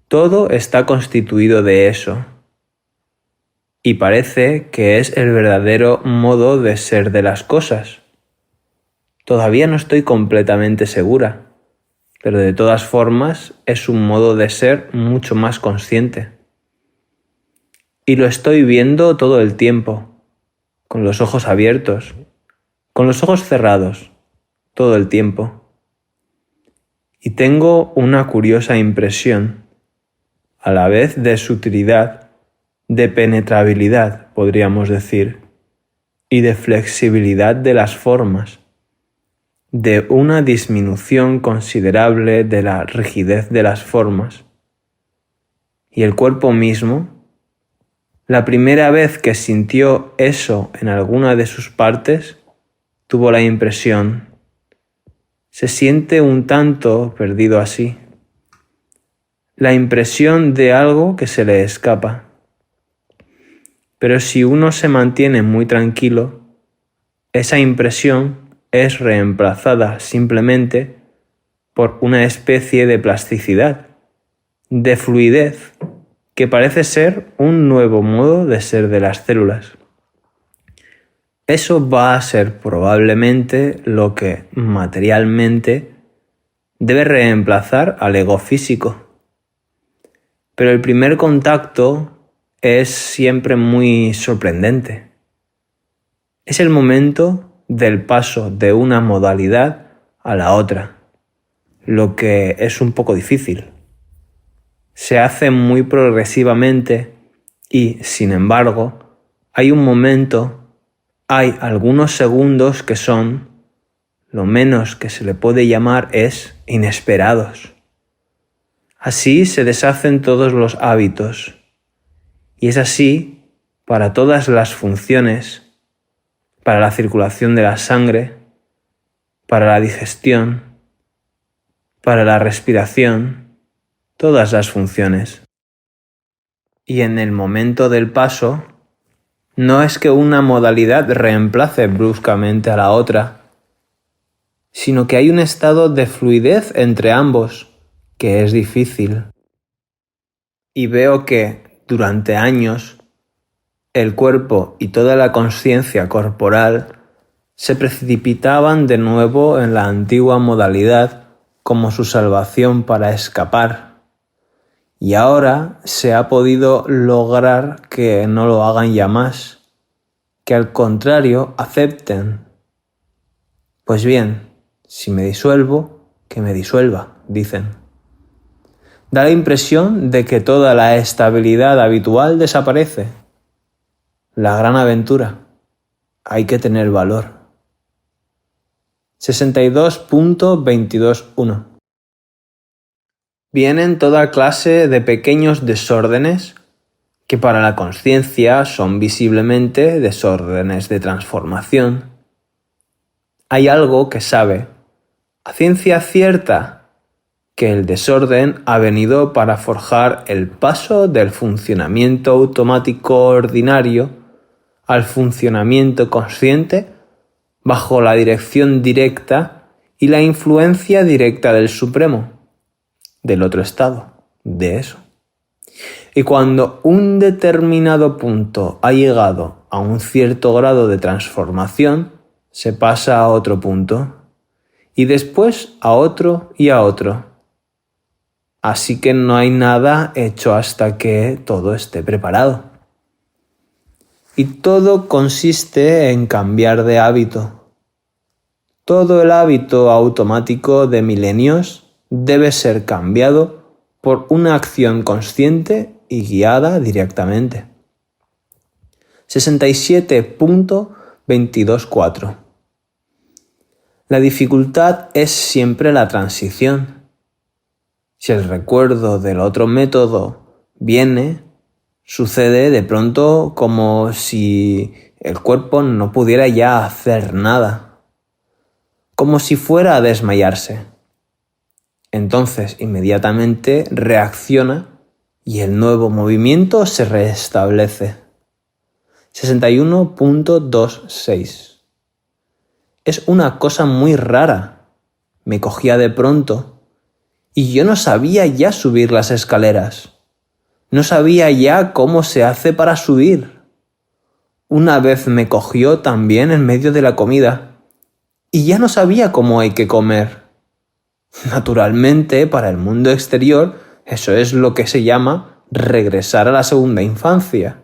Todo está constituido de eso y parece que es el verdadero modo de ser de las cosas. Todavía no estoy completamente segura, pero de todas formas es un modo de ser mucho más consciente. Y lo estoy viendo todo el tiempo, con los ojos abiertos, con los ojos cerrados, todo el tiempo. Y tengo una curiosa impresión, a la vez de sutilidad, de penetrabilidad, podríamos decir, y de flexibilidad de las formas, de una disminución considerable de la rigidez de las formas. Y el cuerpo mismo, la primera vez que sintió eso en alguna de sus partes, tuvo la impresión, se siente un tanto perdido así, la impresión de algo que se le escapa. Pero si uno se mantiene muy tranquilo, esa impresión es reemplazada simplemente por una especie de plasticidad, de fluidez, que parece ser un nuevo modo de ser de las células. Eso va a ser probablemente lo que materialmente debe reemplazar al ego físico. Pero el primer contacto es siempre muy sorprendente. Es el momento del paso de una modalidad a la otra, lo que es un poco difícil. Se hace muy progresivamente y, sin embargo, hay un momento, hay algunos segundos que son, lo menos que se le puede llamar es inesperados. Así se deshacen todos los hábitos y es así para todas las funciones, para la circulación de la sangre, para la digestión, para la respiración, todas las funciones. Y en el momento del paso, no es que una modalidad reemplace bruscamente a la otra, sino que hay un estado de fluidez entre ambos, que es difícil. Y veo que, durante años, el cuerpo y toda la consciencia corporal se precipitaban de nuevo en la antigua modalidad como su salvación para escapar. Y ahora se ha podido lograr que no lo hagan ya más, que al contrario acepten. Pues bien, si me disuelvo, que me disuelva, dicen. Da la impresión de que toda la estabilidad habitual desaparece. La gran aventura. Hay que tener valor. 62.22.1 Vienen toda clase de pequeños desórdenes que para la consciencia son visiblemente desórdenes de transformación. Hay algo que sabe, a ciencia cierta, que el desorden ha venido para forjar el paso del funcionamiento automático ordinario al funcionamiento consciente bajo la dirección directa y la influencia directa del Supremo, del otro estado, de eso. Y cuando un determinado punto ha llegado a un cierto grado de transformación, se pasa a otro punto, y después a otro y a otro. Así que no hay nada hecho hasta que todo esté preparado. Y todo consiste en cambiar de hábito. Todo el hábito automático de milenios debe ser cambiado por una acción consciente y guiada directamente. 67.22.4 La dificultad es siempre la transición. Si el recuerdo del otro método viene, sucede de pronto como si el cuerpo no pudiera ya hacer nada, como si fuera a desmayarse. Entonces inmediatamente reacciona y el nuevo movimiento se restablece. 61.26 Es una cosa muy rara. Me cogía de pronto y yo no sabía ya subir las escaleras. No sabía ya cómo se hace para subir. Una vez me cogió también en medio de la comida y ya no sabía cómo hay que comer. Naturalmente, para el mundo exterior, eso es lo que se llama regresar a la segunda infancia.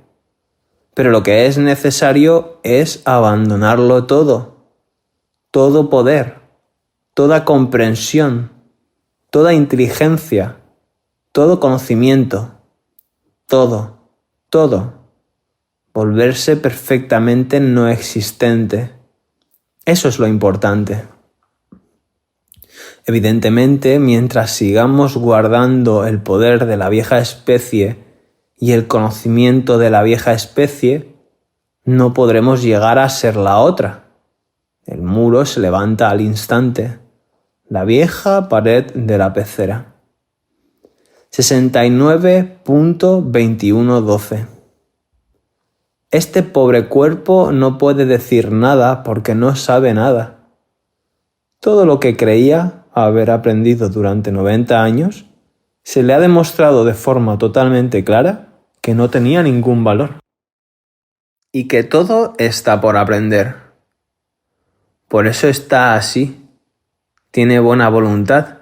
Pero lo que es necesario es abandonarlo todo. Todo poder, toda comprensión, toda inteligencia, todo conocimiento, todo. Volverse perfectamente no existente. Eso es lo importante. Evidentemente, mientras sigamos guardando el poder de la vieja especie y el conocimiento de la vieja especie, no podremos llegar a ser la otra. El muro se levanta al instante. La vieja pared de la pecera. 69.21.12 Este pobre cuerpo no puede decir nada porque no sabe nada. Todo lo que creía haber aprendido durante 90 años se le ha demostrado de forma totalmente clara que no tenía ningún valor. Y que todo está por aprender. Por eso está así. Tiene buena voluntad,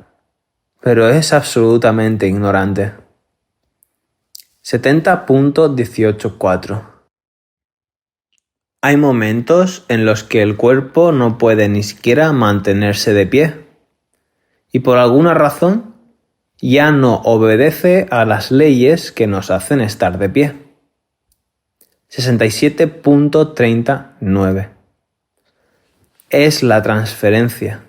pero es absolutamente ignorante. 70.18.4 Hay momentos en los que el cuerpo no puede ni siquiera mantenerse de pie, y por alguna razón ya no obedece a las leyes que nos hacen estar de pie. 67.39 Es la transferencia.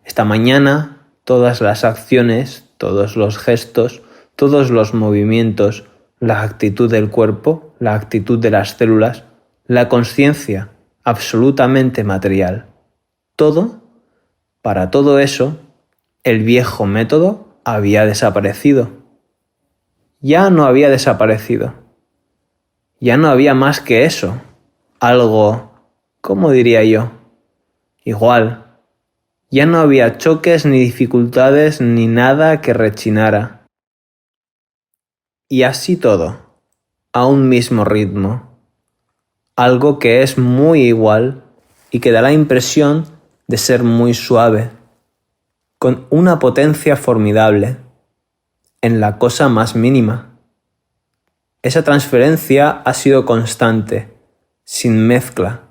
Esta mañana, todas las acciones, todos los gestos, todos los movimientos, la actitud del cuerpo, la actitud de las células, la consciencia absolutamente material, todo, para todo eso, el viejo método había desaparecido. Ya no había desaparecido. Ya no había más que eso. Algo, ¿cómo diría yo? Igual. Ya no había choques ni dificultades ni nada que rechinara. Y así todo, a un mismo ritmo. Algo que es muy igual y que da la impresión de ser muy suave, con una potencia formidable, en la cosa más mínima. Esa transferencia ha sido constante, sin mezcla,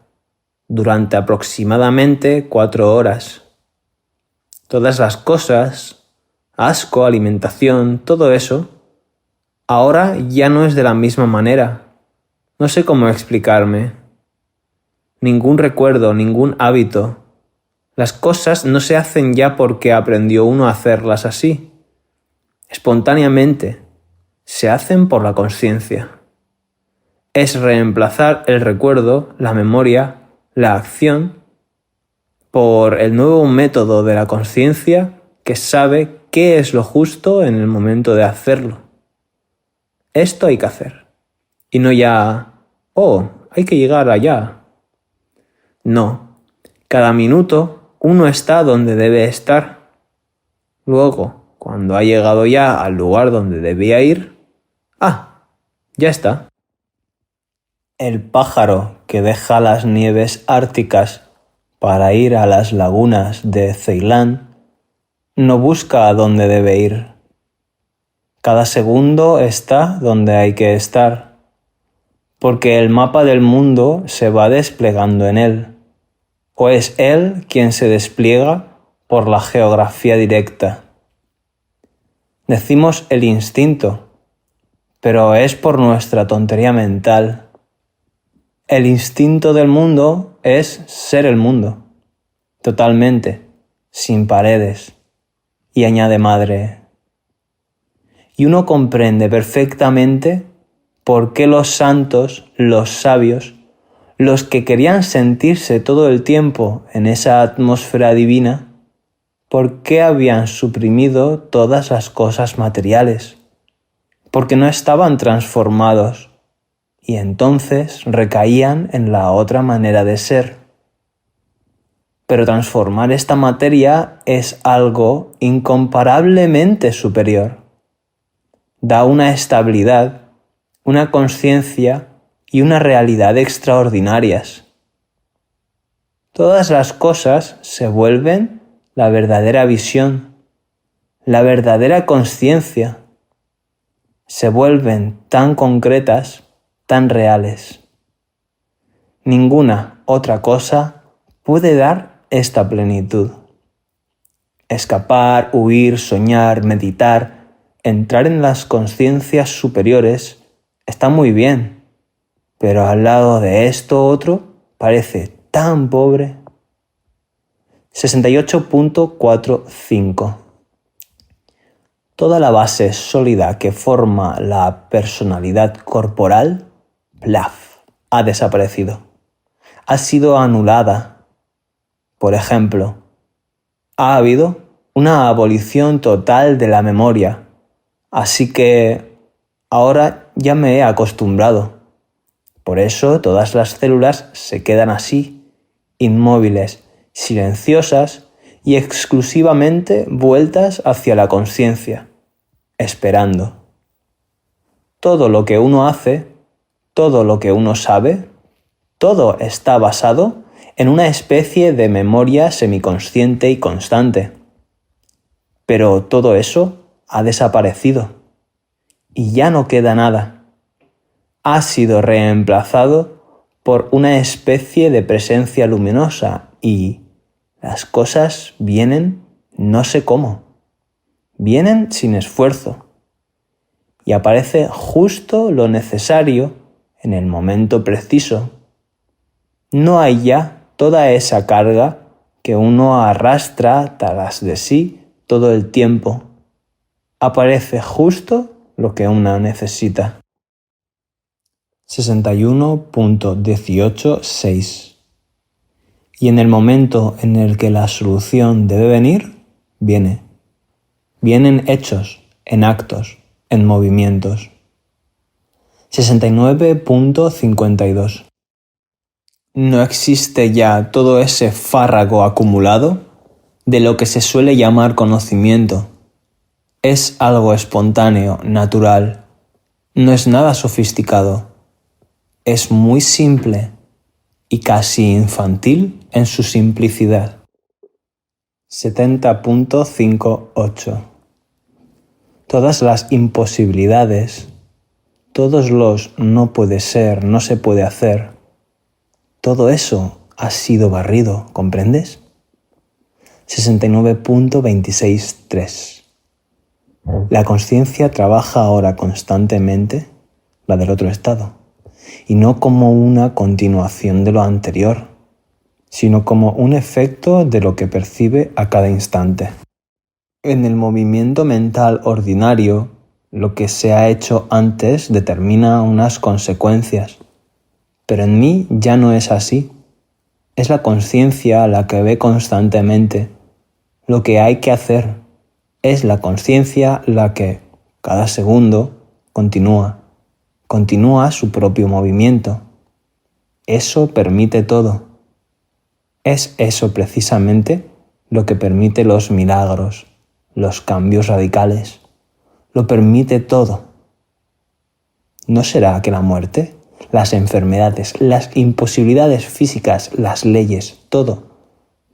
durante aproximadamente 4 horas. Todas las cosas, asco, alimentación, todo eso, ahora ya no es de la misma manera. No sé cómo explicarme. Ningún recuerdo, ningún hábito. Las cosas no se hacen ya porque aprendió uno a hacerlas así. Espontáneamente. Se hacen por la conciencia. Es reemplazar el recuerdo, la memoria, la acción, por el nuevo método de la conciencia que sabe qué es lo justo en el momento de hacerlo. Esto hay que hacer. Y no ya, hay que llegar allá. No, cada minuto uno está donde debe estar. Luego, cuando ha llegado ya al lugar donde debía ir, ya está. El pájaro que deja las nieves árticas para ir a las lagunas de Ceilán no busca a dónde debe ir. Cada segundo está donde hay que estar, porque el mapa del mundo se va desplegando en él, o es él quien se despliega por la geografía directa. Decimos el instinto, pero es por nuestra tontería mental. El instinto del mundo es ser el mundo, totalmente, sin paredes. Y añade madre. Y uno comprende perfectamente por qué los santos, los sabios, los que querían sentirse todo el tiempo en esa atmósfera divina, por qué habían suprimido todas las cosas materiales, porque no estaban transformados y entonces recaían en la otra manera de ser. Pero transformar esta materia es algo incomparablemente superior. Da una estabilidad, una conciencia y una realidad extraordinarias. Todas las cosas se vuelven la verdadera visión, la verdadera conciencia. Se vuelven tan concretas, tan reales. Ninguna otra cosa puede dar esta plenitud. Escapar, huir, soñar, meditar, entrar en las conciencias superiores está muy bien, pero al lado de esto otro parece tan pobre. 68.45. Toda la base sólida que forma la personalidad corporal, ha desaparecido. Ha sido anulada. Por ejemplo, ha habido una abolición total de la memoria, así que ahora ya me he acostumbrado. Por eso todas las células se quedan así, inmóviles, silenciosas y exclusivamente vueltas hacia la conciencia, esperando. Todo lo que uno hace, todo lo que uno sabe, todo está basado en una especie de memoria semiconsciente y constante. Pero todo eso ha desaparecido y ya no queda nada. Ha sido reemplazado por una especie de presencia luminosa y las cosas vienen no sé cómo. Vienen sin esfuerzo y aparece justo lo necesario en el momento preciso. No hay ya toda esa carga que uno arrastra tras de sí todo el tiempo. Aparece justo lo que uno necesita. 61.18.6. Y en el momento en el que la solución debe venir, viene. bien en hechos, en actos, en movimientos. 69.52. No existe ya todo ese fárrago acumulado de lo que se suele llamar conocimiento. Es algo espontáneo, natural. No es nada sofisticado. Es muy simple y casi infantil en su simplicidad. 70.58. Todas las imposibilidades, todos los no puede ser, no se puede hacer, todo eso ha sido barrido, ¿comprendes? 69.26.3. La consciencia trabaja ahora constantemente, la del otro estado, y no como una continuación de lo anterior, sino como un efecto de lo que percibe a cada instante. En el movimiento mental ordinario, lo que se ha hecho antes determina unas consecuencias, pero en mí ya no es así. Es la consciencia la que ve constantemente lo que hay que hacer. Es la consciencia la que, cada segundo, continúa su propio movimiento. Eso permite todo. Es eso precisamente lo que permite los milagros, los cambios radicales. Lo permite todo. ¿No será que la muerte, las enfermedades, las imposibilidades físicas, las leyes, todo,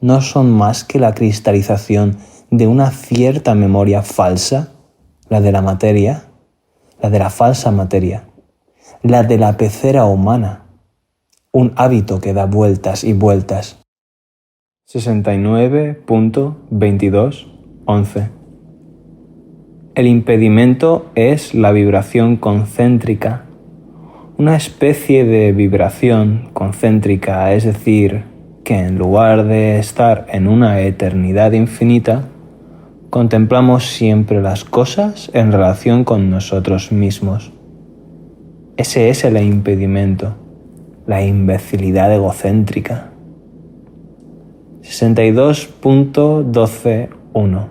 no son más que la cristalización de una cierta memoria falsa, la de la materia, la de la falsa materia, la de la pecera humana, un hábito que da vueltas y vueltas? 69.22.11. El impedimento es la vibración concéntrica, una especie de vibración concéntrica, es decir, que en lugar de estar en una eternidad infinita, contemplamos siempre las cosas en relación con nosotros mismos. Ese es el impedimento, la imbecilidad egocéntrica. 62.12.1.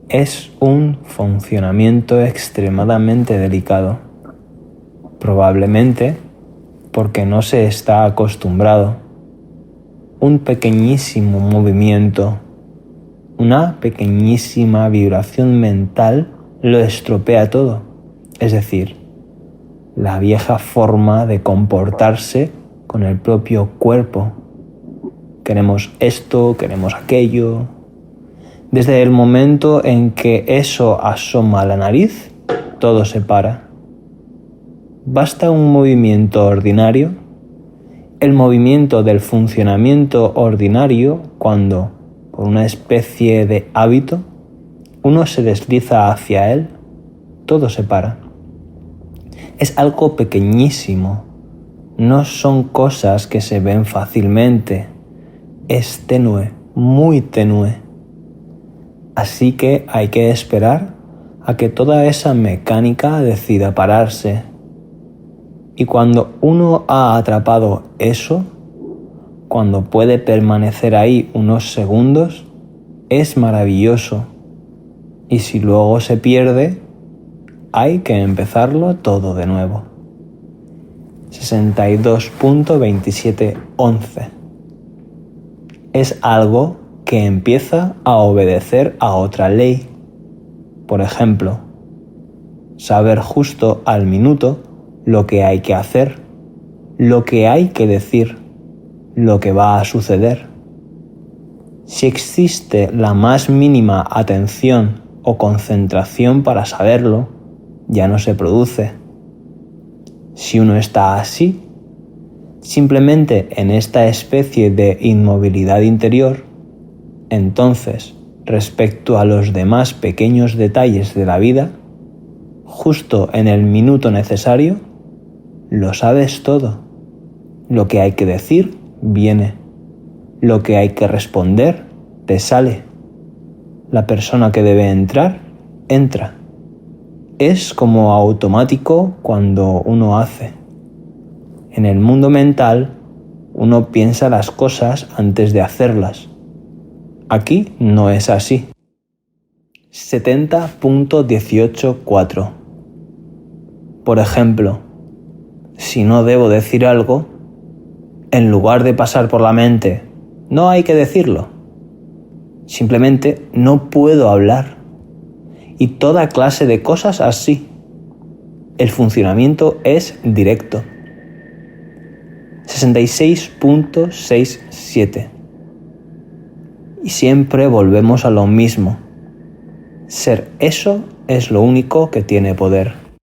Es un funcionamiento extremadamente delicado, probablemente porque no se está acostumbrado. Un pequeñísimo movimiento, una pequeñísima vibración mental lo estropea todo, es decir, la vieja forma de comportarse con el propio cuerpo. Queremos esto, queremos aquello. Desde el momento en que eso asoma a la nariz, todo se para. Basta un movimiento ordinario, el movimiento del funcionamiento ordinario, cuando, por una especie de hábito, uno se desliza hacia él, todo se para. Es algo pequeñísimo, no son cosas que se ven fácilmente, es tenue, muy tenue. Así que hay que esperar a que toda esa mecánica decida pararse. Y cuando uno ha atrapado eso, cuando puede permanecer ahí unos segundos, es maravilloso. Y si luego se pierde, hay que empezarlo todo de nuevo. 62.27.11. Es algo que empieza a obedecer a otra ley. Por ejemplo, saber justo al minuto lo que hay que hacer, lo que hay que decir, lo que va a suceder. Si existe la más mínima atención o concentración para saberlo, ya no se produce. Si uno está así, simplemente en esta especie de inmovilidad interior, entonces, respecto a los demás pequeños detalles de la vida, justo en el minuto necesario, lo sabes todo. Lo que hay que decir, viene. Lo que hay que responder, te sale. La persona que debe entrar, entra. Es como automático cuando uno hace. En el mundo mental, uno piensa las cosas antes de hacerlas. Aquí no es así. 70.18.4. Por ejemplo, si no debo decir algo, en lugar de pasar por la mente, no hay que decirlo. Simplemente no puedo hablar. Y toda clase de cosas así. El funcionamiento es directo. 66.67. Y siempre volvemos a lo mismo. Ser eso es lo único que tiene poder.